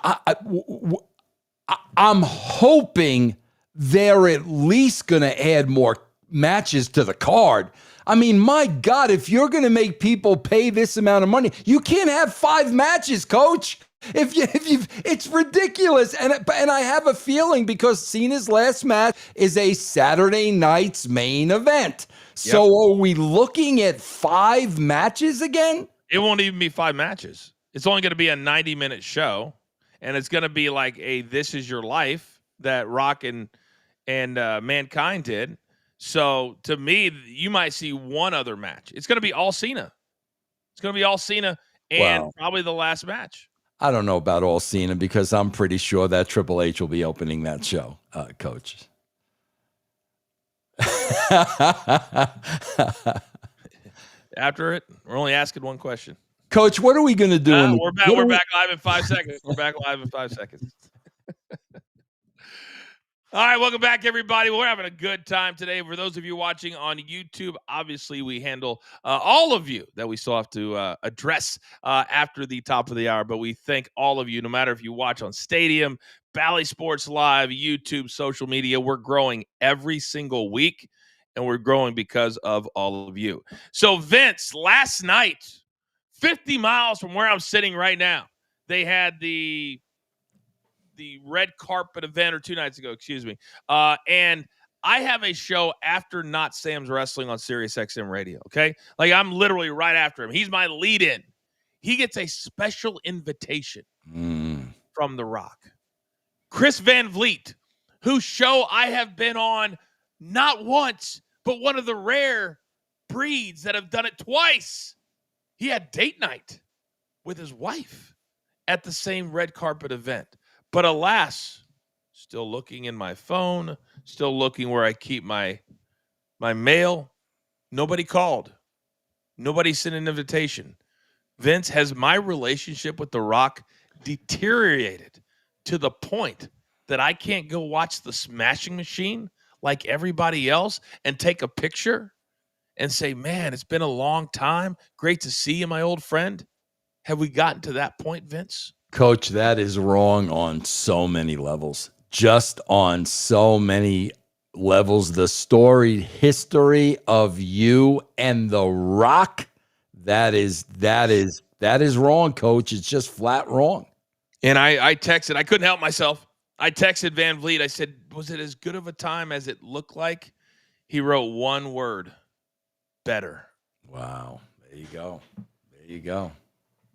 I'm hoping they're at least going to add more matches to the card. I mean, my God, if you're going to make people pay this amount of money, you can't have 5 matches, Coach. It's ridiculous. And I have a feeling because Cena's last match is a Saturday night's main event. So are we looking at 5 matches again? It won't even be 5 matches. It's only going to be a 90-minute show, and it's going to be like a This Is Your Life that Rock and Mankind did. So to me, you might see one other match. It's going to be all Cena. It's going to be all Cena and probably the last match. I don't know about all Cena because I'm pretty sure that Triple H will be opening that show, Coach. After it, we're only asking one question. Coach, what are we going to do? We're back live in 5 seconds. We're back live in 5 seconds. All right, welcome back, everybody. We're having a good time today. For those of you watching on YouTube, obviously we handle all of you that we still have to address after the top of the hour. But we thank all of you, no matter if you watch on Stadium, Bally Sports Live, YouTube, social media. We're growing every single week, and we're growing because of all of you. So, Vince, last night, 50 miles from where I'm sitting right now, they had the red carpet event, or 2 nights ago, excuse me. And I have a show after Not Sam's Wrestling on Sirius XM Radio, okay? Like, I'm literally right after him. He's my lead-in. He gets a special invitation from The Rock. Chris Van Vliet, whose show I have been on not once, but one of the rare breeds that have done it twice. He had date night with his wife at the same red carpet event. But alas, still looking in my phone, still looking where I keep my mail. Nobody called. Nobody sent an invitation. Vince, has my relationship with The Rock deteriorated to the point that I can't go watch the Smashing Machine like everybody else and take a picture and say, man, it's been a long time. Great to see you, my old friend. Have we gotten to that point, Vince? Coach, that is wrong on so many levels. Just on so many levels. The storied history of you and The Rock, that is wrong, Coach. It's just flat wrong. And I texted. I couldn't help myself. I texted Van Vliet. I said, was it as good of a time as it looked like? He wrote one word: better. Wow. There you go. There you go.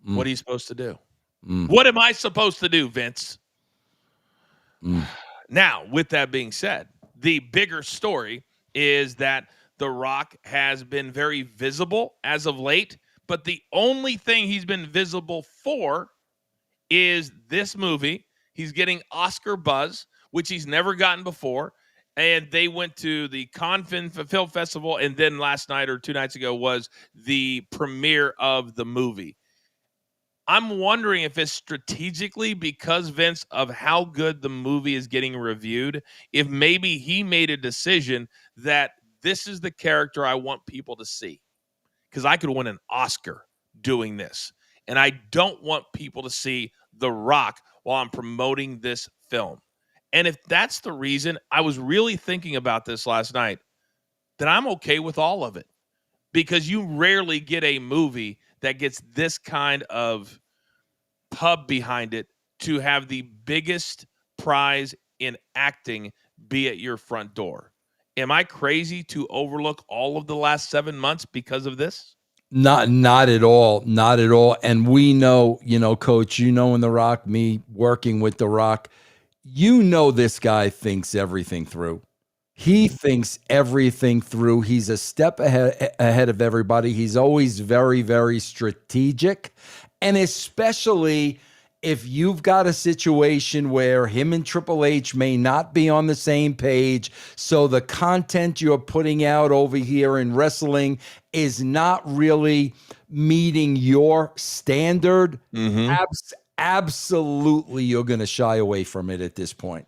What are you supposed to do? What am I supposed to do, Vince? Now, with that being said, the bigger story is that The Rock has been very visible as of late, but the only thing he's been visible for is this movie. He's getting Oscar buzz, which he's never gotten before. And they went to the Cannes Film Festival, and then last night or 2 nights ago was the premiere of the movie. I'm wondering if it's strategically because, Vince, of how good the movie is getting reviewed, if maybe he made a decision that this is the character I want people to see. Because I could win an Oscar doing this. And I don't want people to see The Rock while I'm promoting this film. And if that's the reason, I was really thinking about this last night, then I'm okay with all of it. Because you rarely get a movie that gets this kind of pub behind it to have the biggest prize in acting be at your front door. Am I crazy to overlook all of the last 7 months because of this? Not at all. Not at all. And we know, Coach, in The Rock, me working with The Rock, this guy thinks everything through. He thinks everything through. He's a step ahead of everybody. He's always very, very strategic. And especially if you've got a situation where him and Triple H may not be on the same page, so the content you're putting out over here in wrestling is not really meeting your standard, absolutely you're going to shy away from it at this point.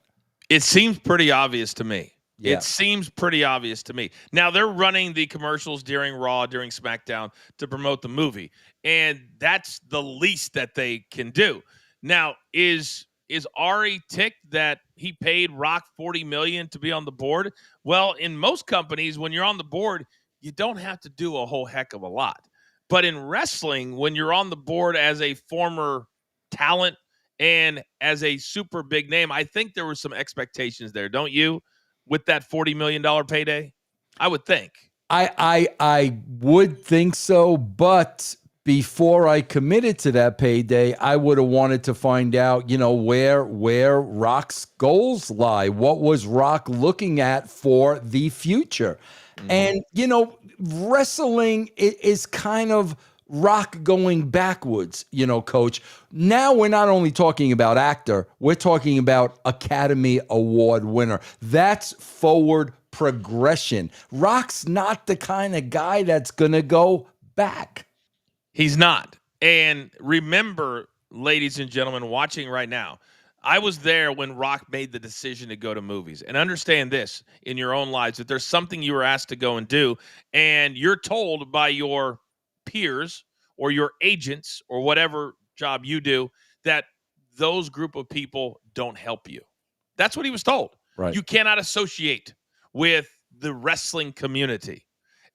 It seems pretty obvious to me. Yeah. It seems pretty obvious to me. Now, they're running the commercials during Raw, during SmackDown to promote the movie, and that's the least that they can do. Now, is Ari ticked that he paid Rock $40 million to be on the board? Well, in most companies, when you're on the board, you don't have to do a whole heck of a lot. But in wrestling, when you're on the board as a former talent and as a super big name, I think there were some expectations there, don't you? With that $40 million payday? I would think. I would think so, but before I committed to that payday, I would have wanted to find out, where Rock's goals lie. What was Rock looking at for the future? And, wrestling is kind of Rock going backwards, Coach. Now we're not only talking about actor, we're talking about Academy Award winner. That's forward progression. Rock's not the kind of guy that's going to go back. He's not. And remember, ladies and gentlemen, watching right now, I was there when Rock made the decision to go to movies. And understand this in your own lives, that there's something you were asked to go and do, and you're told by your peers or your agents or whatever job you do that those group of people don't help you. That's what he was told. Right. You cannot associate with the wrestling community.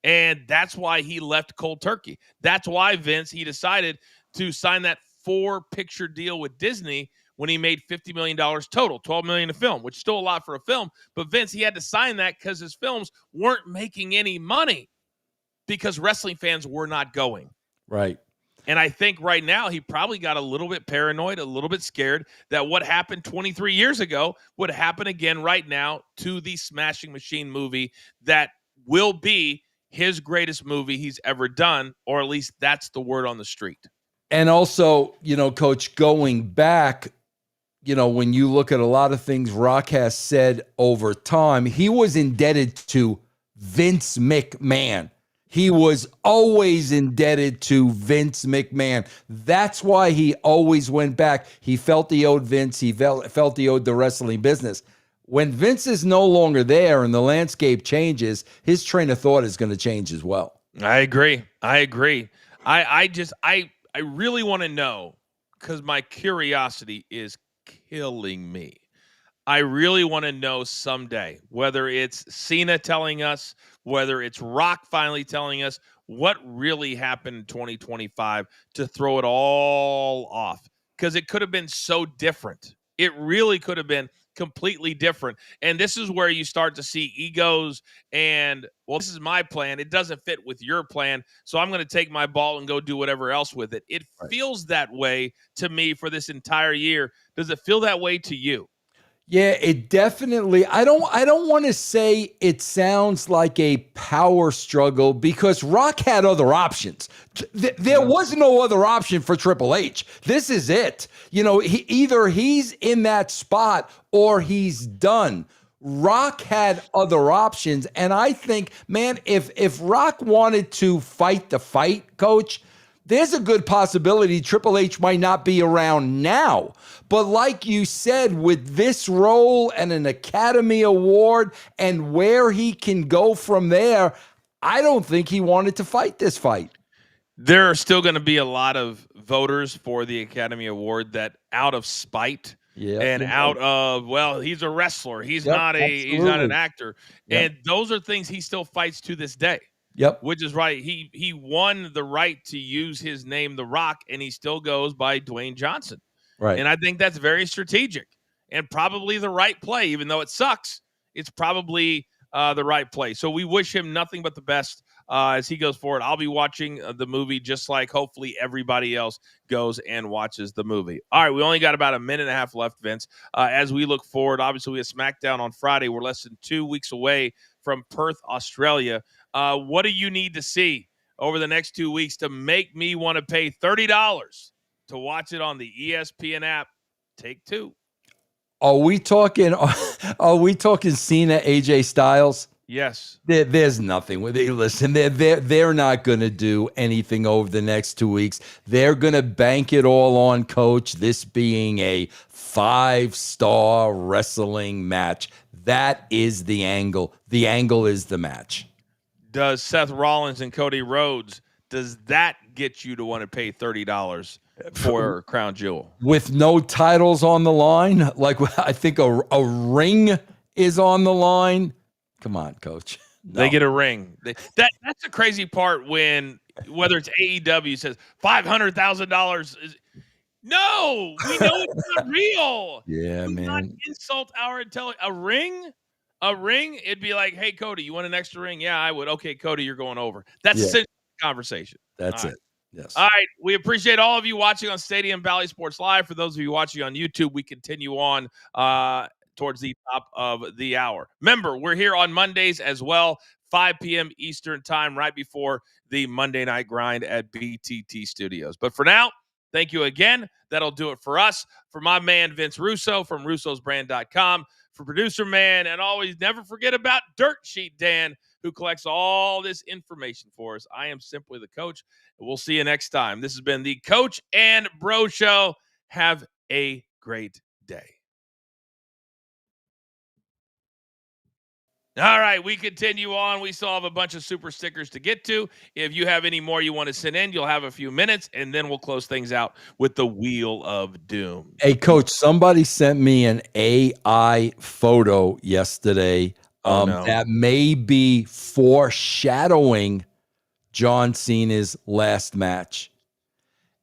And that's why he left cold turkey. That's why, Vince, he decided to sign that 4-picture deal with Disney when he made $50 million total, $12 million a film, which is still a lot for a film. But Vince, he had to sign that because his films weren't making any money because wrestling fans were not going. Right. And I think right now he probably got a little bit paranoid, a little bit scared that what happened 23 years ago would happen again right now to the Smashing Machine movie that will be his greatest movie he's ever done, or at least that's the word on the street. And also, Coach, going back, when you look at a lot of things Rock has said over time, he was indebted to Vince McMahon. He was always indebted to Vince McMahon. That's why he always went back. He felt he owed Vince. He felt he owed the wrestling business. When Vince is no longer there and the landscape changes, his train of thought is going to change as well. I agree. I really want to know, because my curiosity is killing me. I really want to know someday, whether it's Cena telling us, whether it's Rock finally telling us what really happened in 2025 to throw it all off. Because it could have been so different. It really could have been completely different. And this is where you start to see egos and, well, this is my plan. It doesn't fit with your plan. So I'm going to take my ball and go do whatever else with it. It feels that way to me for this entire year. Does it feel that way to you? Yeah, it definitely. I don't want to say it sounds like a power struggle because Rock had other options. There was no other option for Triple H. This is it. Either he's in that spot or he's done. Rock had other options, and I think, man, if Rock wanted to fight the fight, Coach, there's a good possibility Triple H might not be around now. But like you said, with this role and an Academy Award and where he can go from there, I don't think he wanted to fight this fight. There are still going to be a lot of voters for the Academy Award that, out of spite Yeah, and you're out right. of, well, he's a wrestler, he's Yep, not an absolutely. actor, Yep, and those are things he still fights to this day. yep, Which is right. He won the right to use his name, The Rock, and he still goes by Dwayne Johnson. right. And I think that's very strategic and probably the right play, even though it sucks. It's probably the right play. So we wish him nothing but the best as he goes forward. I'll be watching the movie just like hopefully everybody else goes and watches the movie. All right, we only got about a minute and a half left, Vince. As we look forward, obviously we have SmackDown on Friday. We're less than 2 weeks away from Perth, Australia. What do you need to see over the next 2 weeks to make me want to pay $30 to watch it on the ESPN app? Take two. Are we talking? Are we talking Cena, AJ Styles? Yes. There's nothing with it. Listen, they're not going to do anything over the next 2 weeks. They're going to bank it all on Coach. This being a 5-star wrestling match. That is the angle. The angle is the match. Does Seth Rollins and Cody Rhodes, does that get you to want to pay $30 for Crown Jewel? With no titles on the line, like I think a ring is on the line. Come on, Coach. No. They get a ring. That's the crazy part when whether it's AEW says $500,000 is no, we know it's not real. Yeah, Do not man. insult our intelligence. A ring, it'd be like, hey, Cody, you want an extra ring? Yeah, I would. Okay, Cody, you're going over. That's Yeah, essentially the conversation. that's All right. it. Yes. All right. We appreciate all of you watching on Stadium Valley Sports Live. For those of you watching on YouTube, we continue on towards the top of the hour. Remember, we're here on Mondays as well, 5 p.m. Eastern time, right before the Monday Night Grind at BTT Studios. But for now, thank you again. That'll do it for us. For my man, Vince Russo from russosbrand.com, for producer man, and always never forget about Dirt Sheet Dan, who collects all this information for us. I am simply the coach. We'll see you next time. This has been the Coach and Bro Show. Have a great day. All right, we continue on. We still have a bunch of super stickers to get to. If you have any more you want to send in, you'll have a few minutes, and then we'll close things out with the Wheel of Doom. Hey, Coach, somebody sent me an AI photo yesterday Oh, no. that may be foreshadowing John Cena's last match.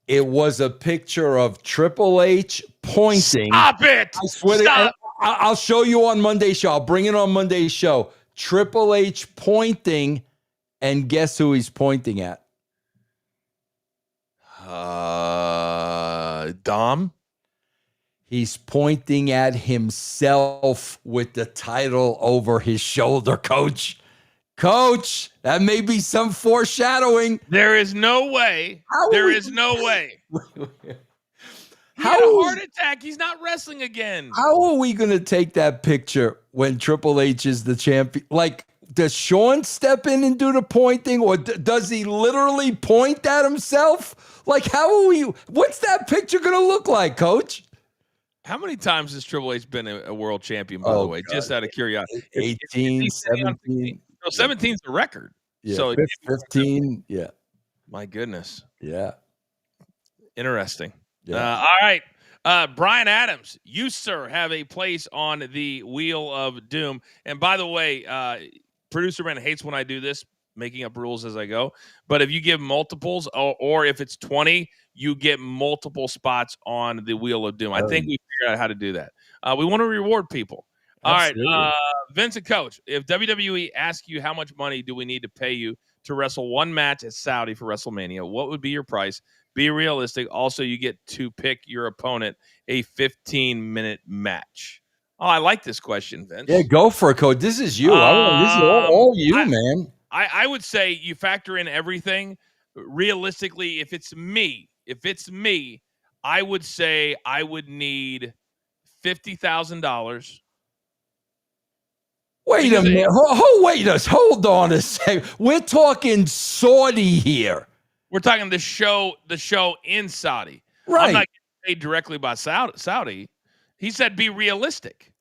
It was a picture of Triple H pointing. Stop it! I swear Stop. I'll show you on Monday's show. I'll bring it on Monday's show. Triple H pointing, and guess who he's pointing at? Dom? He's pointing at himself with the title over his shoulder, Coach. Coach, that may be some foreshadowing. There is no way. There is no way. He had a heart attack. He's not wrestling again. How are we going to take that picture when Triple H is the champion? Like, does Sean step in and do the pointing, or does he literally point at himself? Like, how are we? What's that picture going to look like, Coach? How many times has Triple H been a world champion, by the way? God. Just out of curiosity. 18, 17. No, 17's the record. Yeah, So 15. Yeah. My goodness. Yeah. Interesting. Yeah. All right. Brian Adams, you, sir, have a place on the Wheel of Doom. And by the way, producer man hates when I do this, making up rules as I go. But if you give multiples or if it's 20, you get multiple spots on the Wheel of Doom. I think we figured out how to do that. We want to reward people. Absolutely. All right. Vincent Coach, if WWE asks you how much money do we need to pay you to wrestle one match at Saudi for WrestleMania, what would be your price? Be realistic. Also, you get to pick your opponent a 15-minute match. Oh, I like this question, Yeah, Vince. go for it, Coach. This is you. This is all you, I, man. I would say you factor in everything. Realistically, if it's me, I would say I would need $50,000 Wait a because minute. Hold on a second. We're talking Saudi here. we're talking the show in Saudi. I'm Right. not getting paid directly by Saudi. He said be realistic.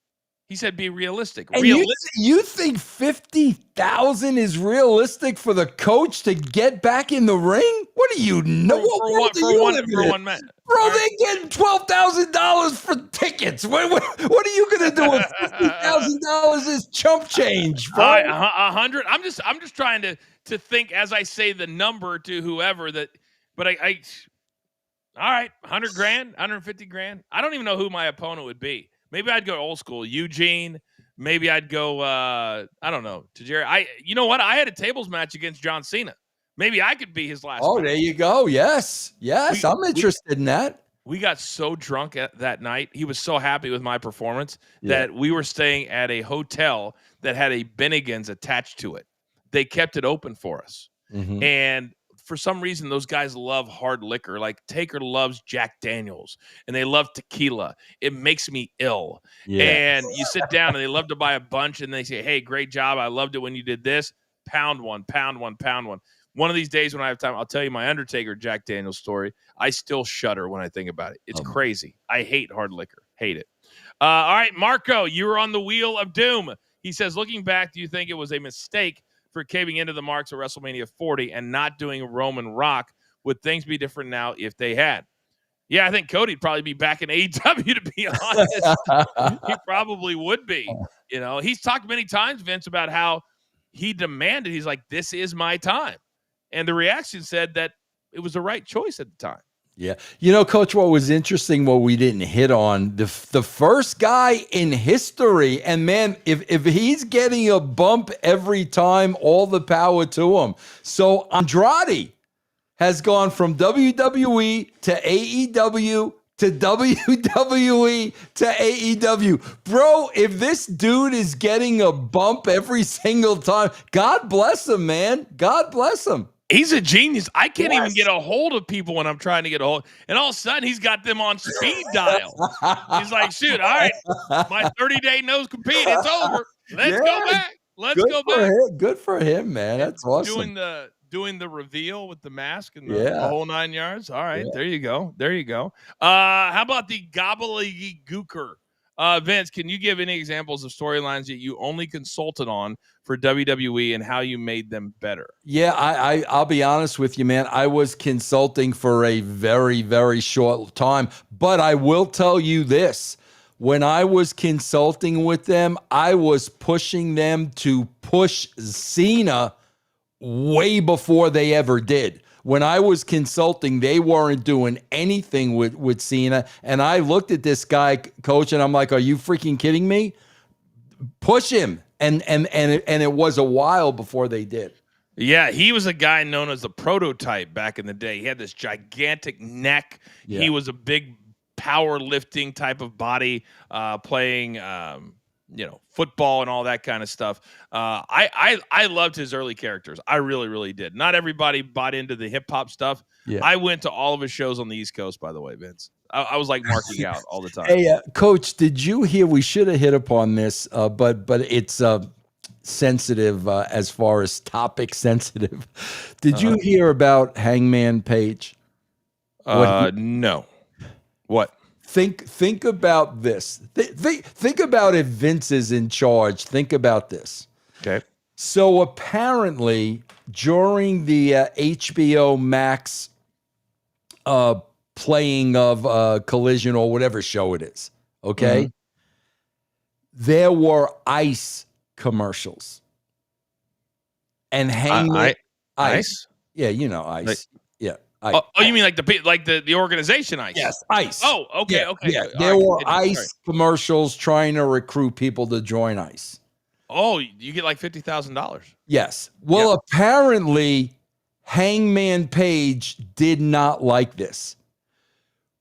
He said be realistic. And you think 50,000 is realistic for the coach to get back in the ring? What do you know? What world are you living in? man. Bro, they're getting $12,000 for tickets. What are you gonna do with $50,000 is chump change, bro? All right, 100. I'm just trying to think as I say the number to whoever that. But I all right, 100 grand, 150 grand. I don't even know who my opponent would be. Maybe I'd go old school, Eugene. Maybe I'd go. I don't know, to Jerry. You know what? I had a tables match against John Cena. Maybe I could be his last. Oh, match. there you go. Yes, I'm interested in that. We got so drunk that night. He was so happy with my performance that we were staying at a hotel that had a Bennigan's attached to it. They kept it open for us. Mm-hmm. And for some reason, those guys love hard liquor. Like Taker loves Jack Daniels and they love tequila. It makes me ill. Yeah. And you sit down and they love to buy a bunch and they say, hey, great job. I loved it when you did this. Pound one, pound one, pound one. One of these days when I have time, I'll tell you my Undertaker Jack Daniels story. I still shudder when I think about it. It's crazy. I hate hard liquor. Hate it. All right, Marco, you were on the wheel of doom. He says, looking back, do you think it was a mistake for caving into the marks of WrestleMania 40 and not doing Roman Rock? Would things be different now if they had? Yeah, I think Cody'd probably be back in AEW, to be honest. He probably would be. You know, he's talked many times, Vince, about how he demanded, he's like, this is my time. And the reaction said that it was the right choice at the time. Yeah. You know, Coach, what was interesting, what we didn't hit on, the first guy in history, and man, if he's getting a bump every time, all the power to him. So Andrade has gone from WWE to AEW to WWE to AEW. Bro, if this dude is getting a bump every single time, God bless him, man. God bless him. He's a genius. I can't even get a hold of people when I'm trying to get a hold. And all of a sudden, he's got them on speed dial. He's like, shoot, all right, my 30-day no compete, it's over. Let's go back. Let's go back. Good for him, man. That's awesome. Doing the reveal with the mask and the whole 9 yards. All right, there you go. There you go. How about the gobbledygooker? Vince, can you give any examples of storylines that you only consulted on for WWE and how you made them better? Yeah, I'll be honest with you, man. I was consulting for a very, very short time, but I will tell you this. When I was consulting with them, I was pushing them to push Cena way before they ever did. When I was consulting, they weren't doing anything with Cena. And I looked at this guy, Coach, and I'm like, are you freaking kidding me? Push him. And it was a while before they did. Yeah, he was a guy known as the prototype back in the day. He had this gigantic neck. Yeah. He was a big powerlifting type of body, playing football and all that kind of stuff. I loved his early characters. I really, really did. Not everybody bought into the hip hop stuff. Yeah. I went to all of his shows on the East Coast, by the way, Vince. I was like marking out all the time. Hey, Coach, did you hear? We should have hit upon this, but it's sensitive as far as topic sensitive. Did you hear about Hangman Page? No. What? Think about this. Think about if Vince is in charge. Think about this. Okay. So apparently, during the HBO Max playing of Collision or whatever show it is, okay, there were ice commercials. And Hangman ice? Yeah, you know ice. Like, yeah. Oh, you mean like the organization ice? Yes, ice. Oh, okay, yeah, okay. Yeah, there were ice commercials trying to recruit people to join ice. Oh, you get like $50,000. Yes. Well, apparently Hangman Page did not like this.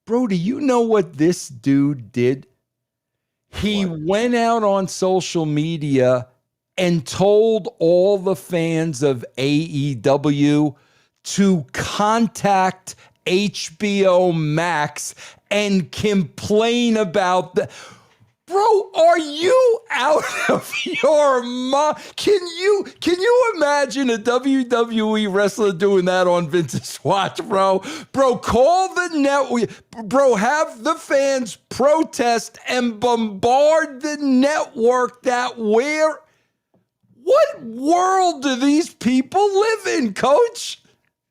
Bro, do you know what this dude did? He What? went out on social media and told all the fans of AEW to contact HBO Max and complain about the. Bro, are you out of your mind? Can you imagine a WWE wrestler doing that on Vince's watch, bro? Bro, call the network. Bro, have the fans protest and bombard the network that where. What world do these people live in, Coach?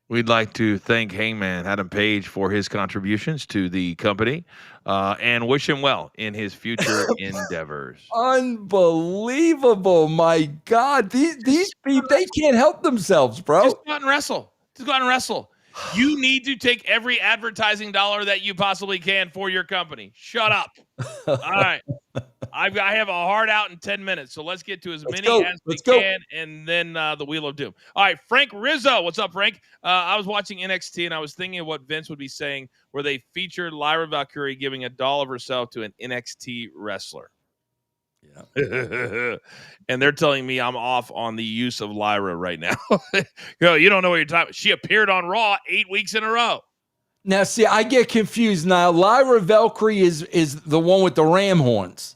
We'd like to thank Hangman Adam Page for his contributions to the company and wish him well in his future endeavors. Unbelievable. My God. These people, they can't help themselves, bro. Just go out and wrestle. Just go out and wrestle. You need to take every advertising dollar that you possibly can for your company. Shut up. All right. I have a hard out in 10 minutes, so let's get to as many as we can, and then the Wheel of Doom. All right, Frank Rizzo. What's up, Frank? I was watching NXT, and I was thinking of what Vince would be saying where they featured Lyra Valkyrie giving a doll of herself to an NXT wrestler. Yeah. And they're telling me I'm off on the use of Lyra right now. You don't know what you're talking about. She appeared on Raw 8 weeks in a row. Now, see, I get confused now. Lyra Valkyrie is the one with the ram horns.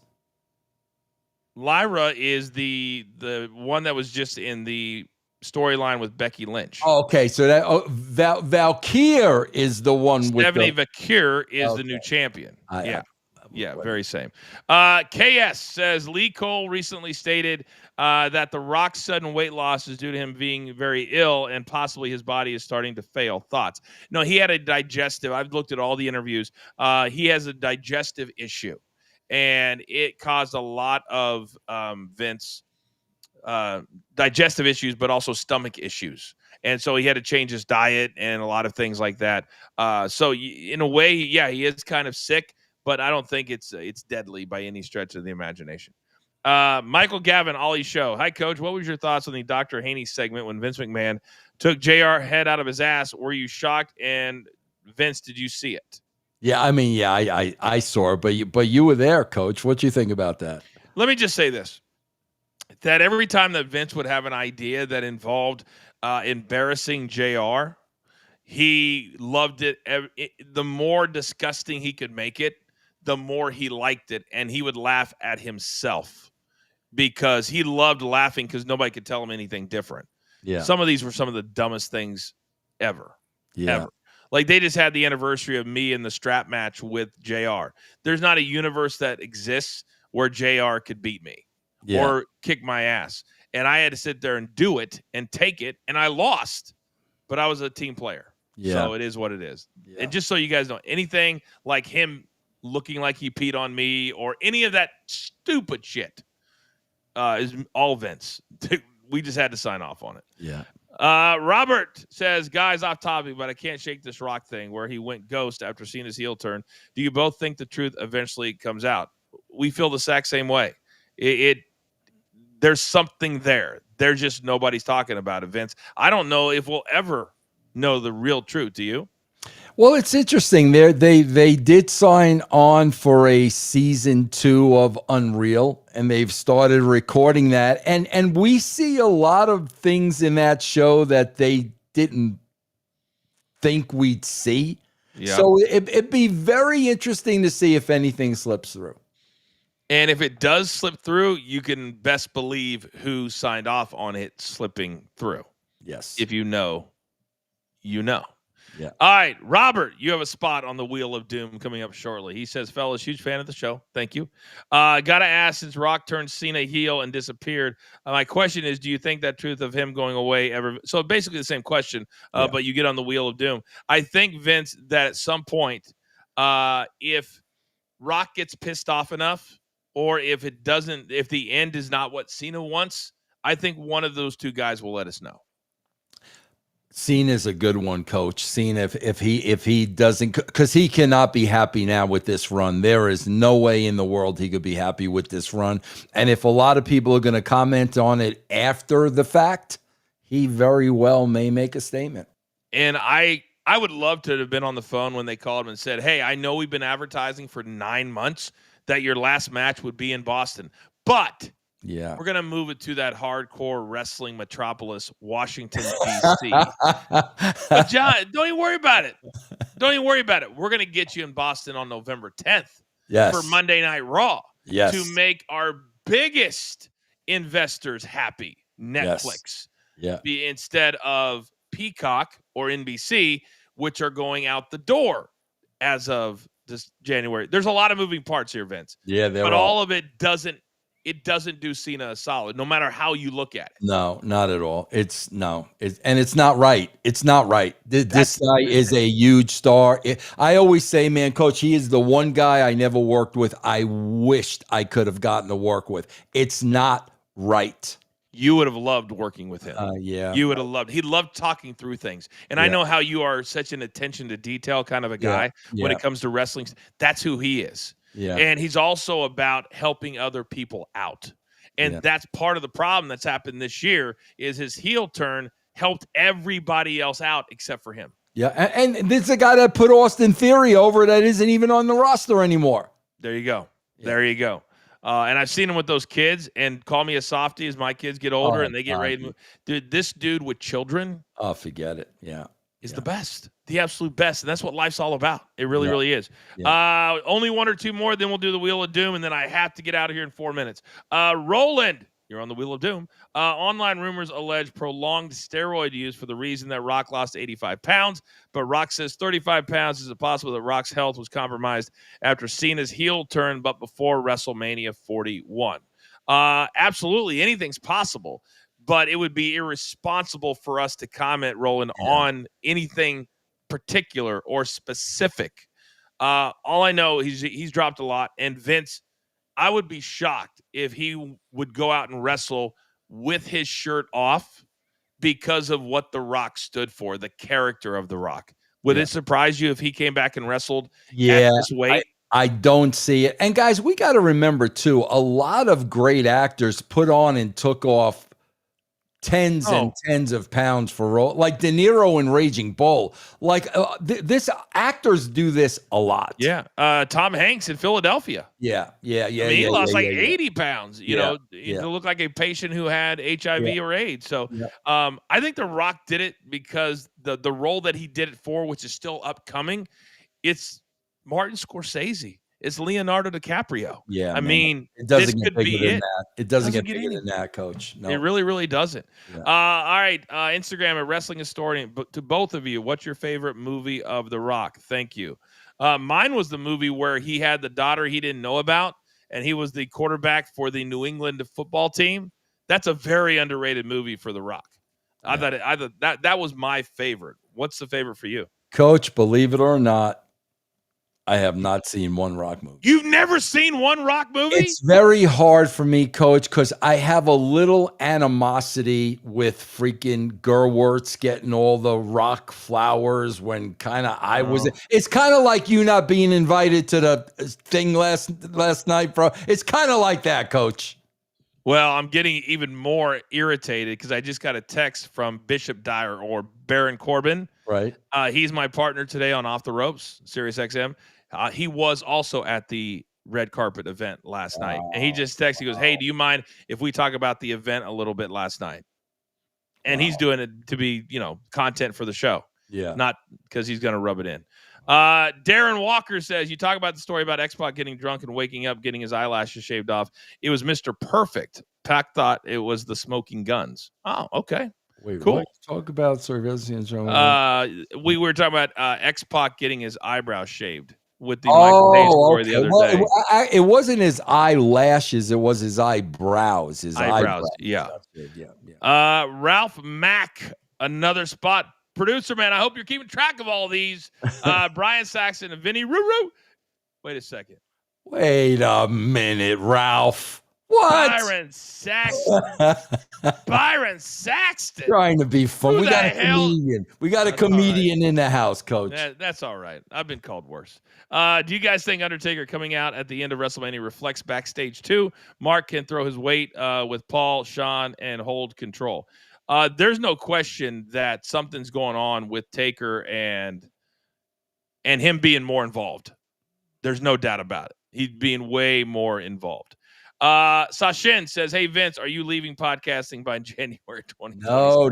Lyra is the one that was just in the storyline with Becky Lynch. Oh, okay, so that Valkyrie is the one with Stephanie Valkyrie is the new champion. Very same. KS says Lee Cole recently stated that The Rock's sudden weight loss is due to him being very ill and possibly his body is starting to fail. Thoughts? No, he had a digestive. I've looked at all the interviews. He has a digestive issue, and it caused a lot of Vince digestive issues, but also stomach issues. And so he had to change his diet and a lot of things like that. So in a way, yeah, he is kind of sick, but I don't think it's deadly by any stretch of the imagination. Michael Gavin, Ollie Show. Hi, Coach. What was your thoughts on the Dr. Haney segment when Vince McMahon took JR head out of his ass? Were you shocked? And Vince, did you see it? Yeah, I mean, yeah, I saw it, but you were there, Coach. What you think about that? Let me just say this. That every time that Vince would have an idea that involved embarrassing JR, he loved it. The more disgusting he could make it, the more he liked it, and he would laugh at himself because he loved laughing because nobody could tell him anything different. Yeah. Some of these were some of the dumbest things ever. Yeah. Ever. Like they just had the anniversary of me in the strap match with JR. There's not a universe that exists where JR could beat me. Yeah. Or kick my ass. And I had to sit there and do it and take it. And I lost, but I was a team player. Yeah. So it is what it is. Yeah. And just so you guys know, anything like him looking like he peed on me or any of that stupid shit is all Vince. We just had to sign off on it. Yeah. Robert says, guys, off topic, but I can't shake this Rock thing where he went ghost after seeing his heel turn. Do you both think the truth eventually comes out? We feel the exact same way. There's something there. There's just nobody's talking about it, Vince. I don't know if we'll ever know the real truth. Do you? Well, it's interesting. They did sign on for a season 2 of Unreal, and they've started recording that. And we see a lot of things in that show that they didn't think we'd see. Yeah. So it'd be very interesting to see if anything slips through. And if it does slip through, you can best believe who signed off on it slipping through. Yes. If you know, you know. Yeah. All right, Robert, you have a spot on the Wheel of Doom coming up shortly. He says, fellas, huge fan of the show. Thank you. Got to ask, since Rock turned Cena heel and disappeared, my question is, do you think that truth of him going away ever? So basically the same question, but you get on the Wheel of Doom. I think, Vince, that at some point, if Rock gets pissed off enough, or if the end is not what Cena wants, I think one of those two guys will let us know. Cena's a good one, Coach. Cena, if he doesn't, because he cannot be happy now with this run. There is no way in the world he could be happy with this run. And if a lot of people are going to comment on it after the fact, he very well may make a statement. And I would love to have been on the phone when they called him and said, hey, I know we've been advertising for 9 months that your last match would be in Boston. But Yeah. we're going to move it to that hardcore wrestling metropolis, Washington, D.C. But, John, don't even worry about it. Don't even worry about it. We're going to get you in Boston on November 10th for Monday Night Raw to make our biggest investors happy, Netflix, instead of Peacock or NBC, which are going out the door as of this January. There's a lot of moving parts here, Vince. Yeah, but all of it doesn't do Cena a solid, no matter how you look at it. No, not at all. It's not right. It's not right. This guy is a huge star. I always say, man, Coach, he is the one guy I never worked with. I wished I could have gotten to work with. It's not right. You would have loved working with him. Yeah. You would have loved. He loved talking through things. And I know how you are such an attention to detail kind of a guy when it comes to wrestling. That's who he is. Yeah. And he's also about helping other people out. And that's part of the problem that's happened this year is his heel turn helped everybody else out except for him. Yeah. And this is a guy that put Austin Theory over that isn't even on the roster anymore. There you go. Yeah. There you go. And I've seen him with those kids, and call me a softie as my kids get older and they get ready to move. Dude, this dude with children. Oh, forget it. Yeah. Is the best, the absolute best. And that's what life's all about. It really, really is. Yeah. Only one or two more, then we'll do the Wheel of Doom, and then I have to get out of here in 4 minutes. Roland, you're on the Wheel of Doom. Online rumors allege prolonged steroid use for the reason that Rock lost 85 pounds, but Rock says 35 pounds. Is it possible that Rock's health was compromised after Cena's heel turn, but before WrestleMania 41? Absolutely, anything's possible. But it would be irresponsible for us to comment, Roland, on anything particular or specific. All I know, he's dropped a lot. And Vince, I would be shocked if he would go out and wrestle with his shirt off because of what The Rock stood for, the character of The Rock. Would it surprise you if he came back and wrestled at this weight? I don't see it. And guys, we got to remember too, a lot of great actors put on and took off tens and tens of pounds for role, like De Niro in Raging Bull. Like this, actors do this a lot. Yeah, Tom Hanks in Philadelphia. Yeah. I mean, he lost 80 pounds. You know, he looked like a patient who had HIV or AIDS. So, I think The Rock did it because the role that he did it for, which is still upcoming, it's Martin Scorsese. It's Leonardo DiCaprio. Yeah, I mean, it doesn't this could be it. It doesn't get bigger than that, Coach. No, it really, really doesn't. Yeah. All right, Instagram at Wrestling Historian. But to both of you, what's your favorite movie of The Rock? Thank you. Mine was the movie where he had the daughter he didn't know about, and he was the quarterback for the New England football team. That's a very underrated movie for The Rock. Yeah. I thought that was my favorite. What's the favorite for you, Coach? Believe it or not, I have not seen one Rock movie. You've never seen one Rock movie? It's very hard for me, Coach, because I have a little animosity with freaking Gerwirtz getting all the Rock flowers when I was. It's kind of like you not being invited to the thing last night, bro. It's kind of like that, Coach. Well, I'm getting even more irritated because I just got a text from Bishop Dyer or Baron Corbin. Right. He's my partner today on Off the Ropes, Sirius XM. He was also at the red carpet event last night. And he just texted, he goes, "Hey, do you mind if we talk about the event a little bit last night?" And he's doing it to be, content for the show. Yeah. Not because he's going to rub it in. Darren Walker says, you talk about the story about X-Pac getting drunk and waking up, getting his eyelashes shaved off. It was Mr. Perfect. Pac thought it was the Smoking Guns. Oh, okay. Wait, cool. What? Talk about surveillance. We were talking about X-Pac getting his eyebrows shaved with the Michael Hayes story the other day. It wasn't his eyelashes; it was his eyebrows. His eyebrows. Yeah. Ralph Mack, another spot producer, man. I hope you're keeping track of all these. Brian Saxon and Vinny Ruru. Wait a second. Wait a minute, Ralph. What? Byron Saxton. Byron Saxton. Trying to be fun. We got a comedian. We got a comedian in the house, Coach. That's all right. I've been called worse. Do you guys think Undertaker coming out at the end of WrestleMania reflects backstage too? Mark can throw his weight with Paul, Sean, and hold control. There's no question that something's going on with Taker and him being more involved. There's no doubt about it. He's being way more involved. Sashin says, "Hey Vince, are you leaving podcasting by January 2026?" No.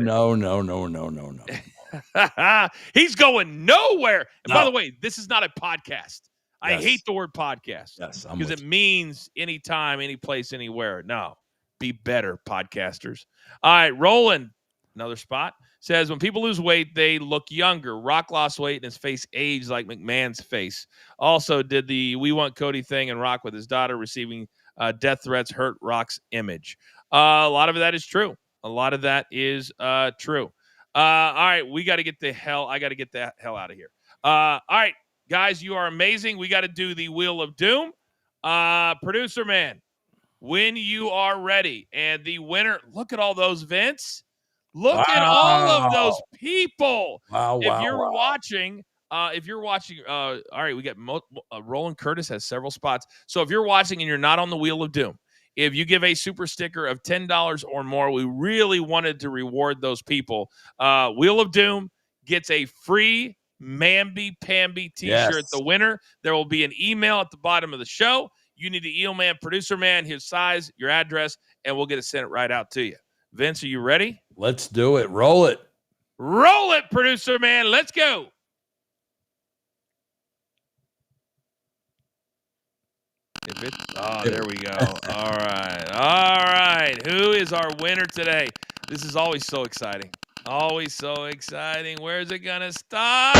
He's going nowhere. And by No. the way, this is not a podcast. I Yes. hate the word podcast Yes, I'm because with it you. means anytime, any place, anywhere. No, be better, podcasters. All right, Roland, another spot, says when people lose weight, they look younger. Rock lost weight and his face aged like McMahon's face. Also, did the "We Want Cody" thing and Rock with his daughter receiving death threats hurt Rock's image? A lot of that is true. A lot of that is true. All right, I got to get the hell out of here. All right, guys, you are amazing. We got to do the Wheel of Doom. Producer man, when you are ready. And the winner, look at all those, Vince. Look at all of those people. If you're watching, all right, we got Roland Curtis has several spots. So if you're watching and you're not on the Wheel of Doom, if you give a super sticker of $10 or more, we really wanted to reward those people. Wheel of Doom gets a free Mamby-Pamby t-shirt. Yes. The winner, there will be an email at the bottom of the show. You need to email producer man, his size, your address, and we'll get it sent right out to you. Vince, are you ready? Let's do it. Roll it. Roll it, producer man. Let's go. There we go. All right. Who is our winner today? This is always so exciting. Always so exciting. Where's it gonna stop?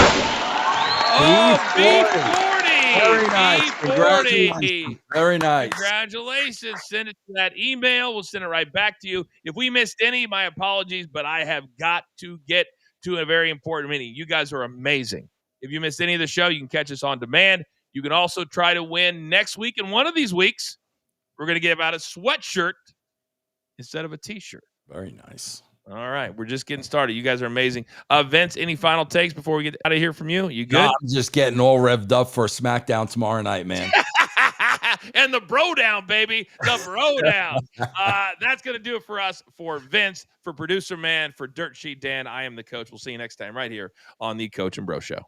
Oh, B40. Very nice. B40. Very nice. Congratulations. Send it to that email. We'll send it right back to you. If we missed any, my apologies, but I have got to get to a very important meeting. You guys are amazing. If you missed any of the show, you can catch us on demand. You can also try to win next week. And one of these weeks, we're going to give out a sweatshirt instead of a t-shirt. Very nice. All right. We're just getting started. You guys are amazing. Vince, any final takes before we get out of here from you? You good? No, I'm just getting all revved up for SmackDown tomorrow night, man. And the bro down, baby. The bro down. That's going to do it for us, for Vince, for producer man, for Dirt Sheet Dan. I am the coach. We'll see you next time right here on the Coach and Bro Show.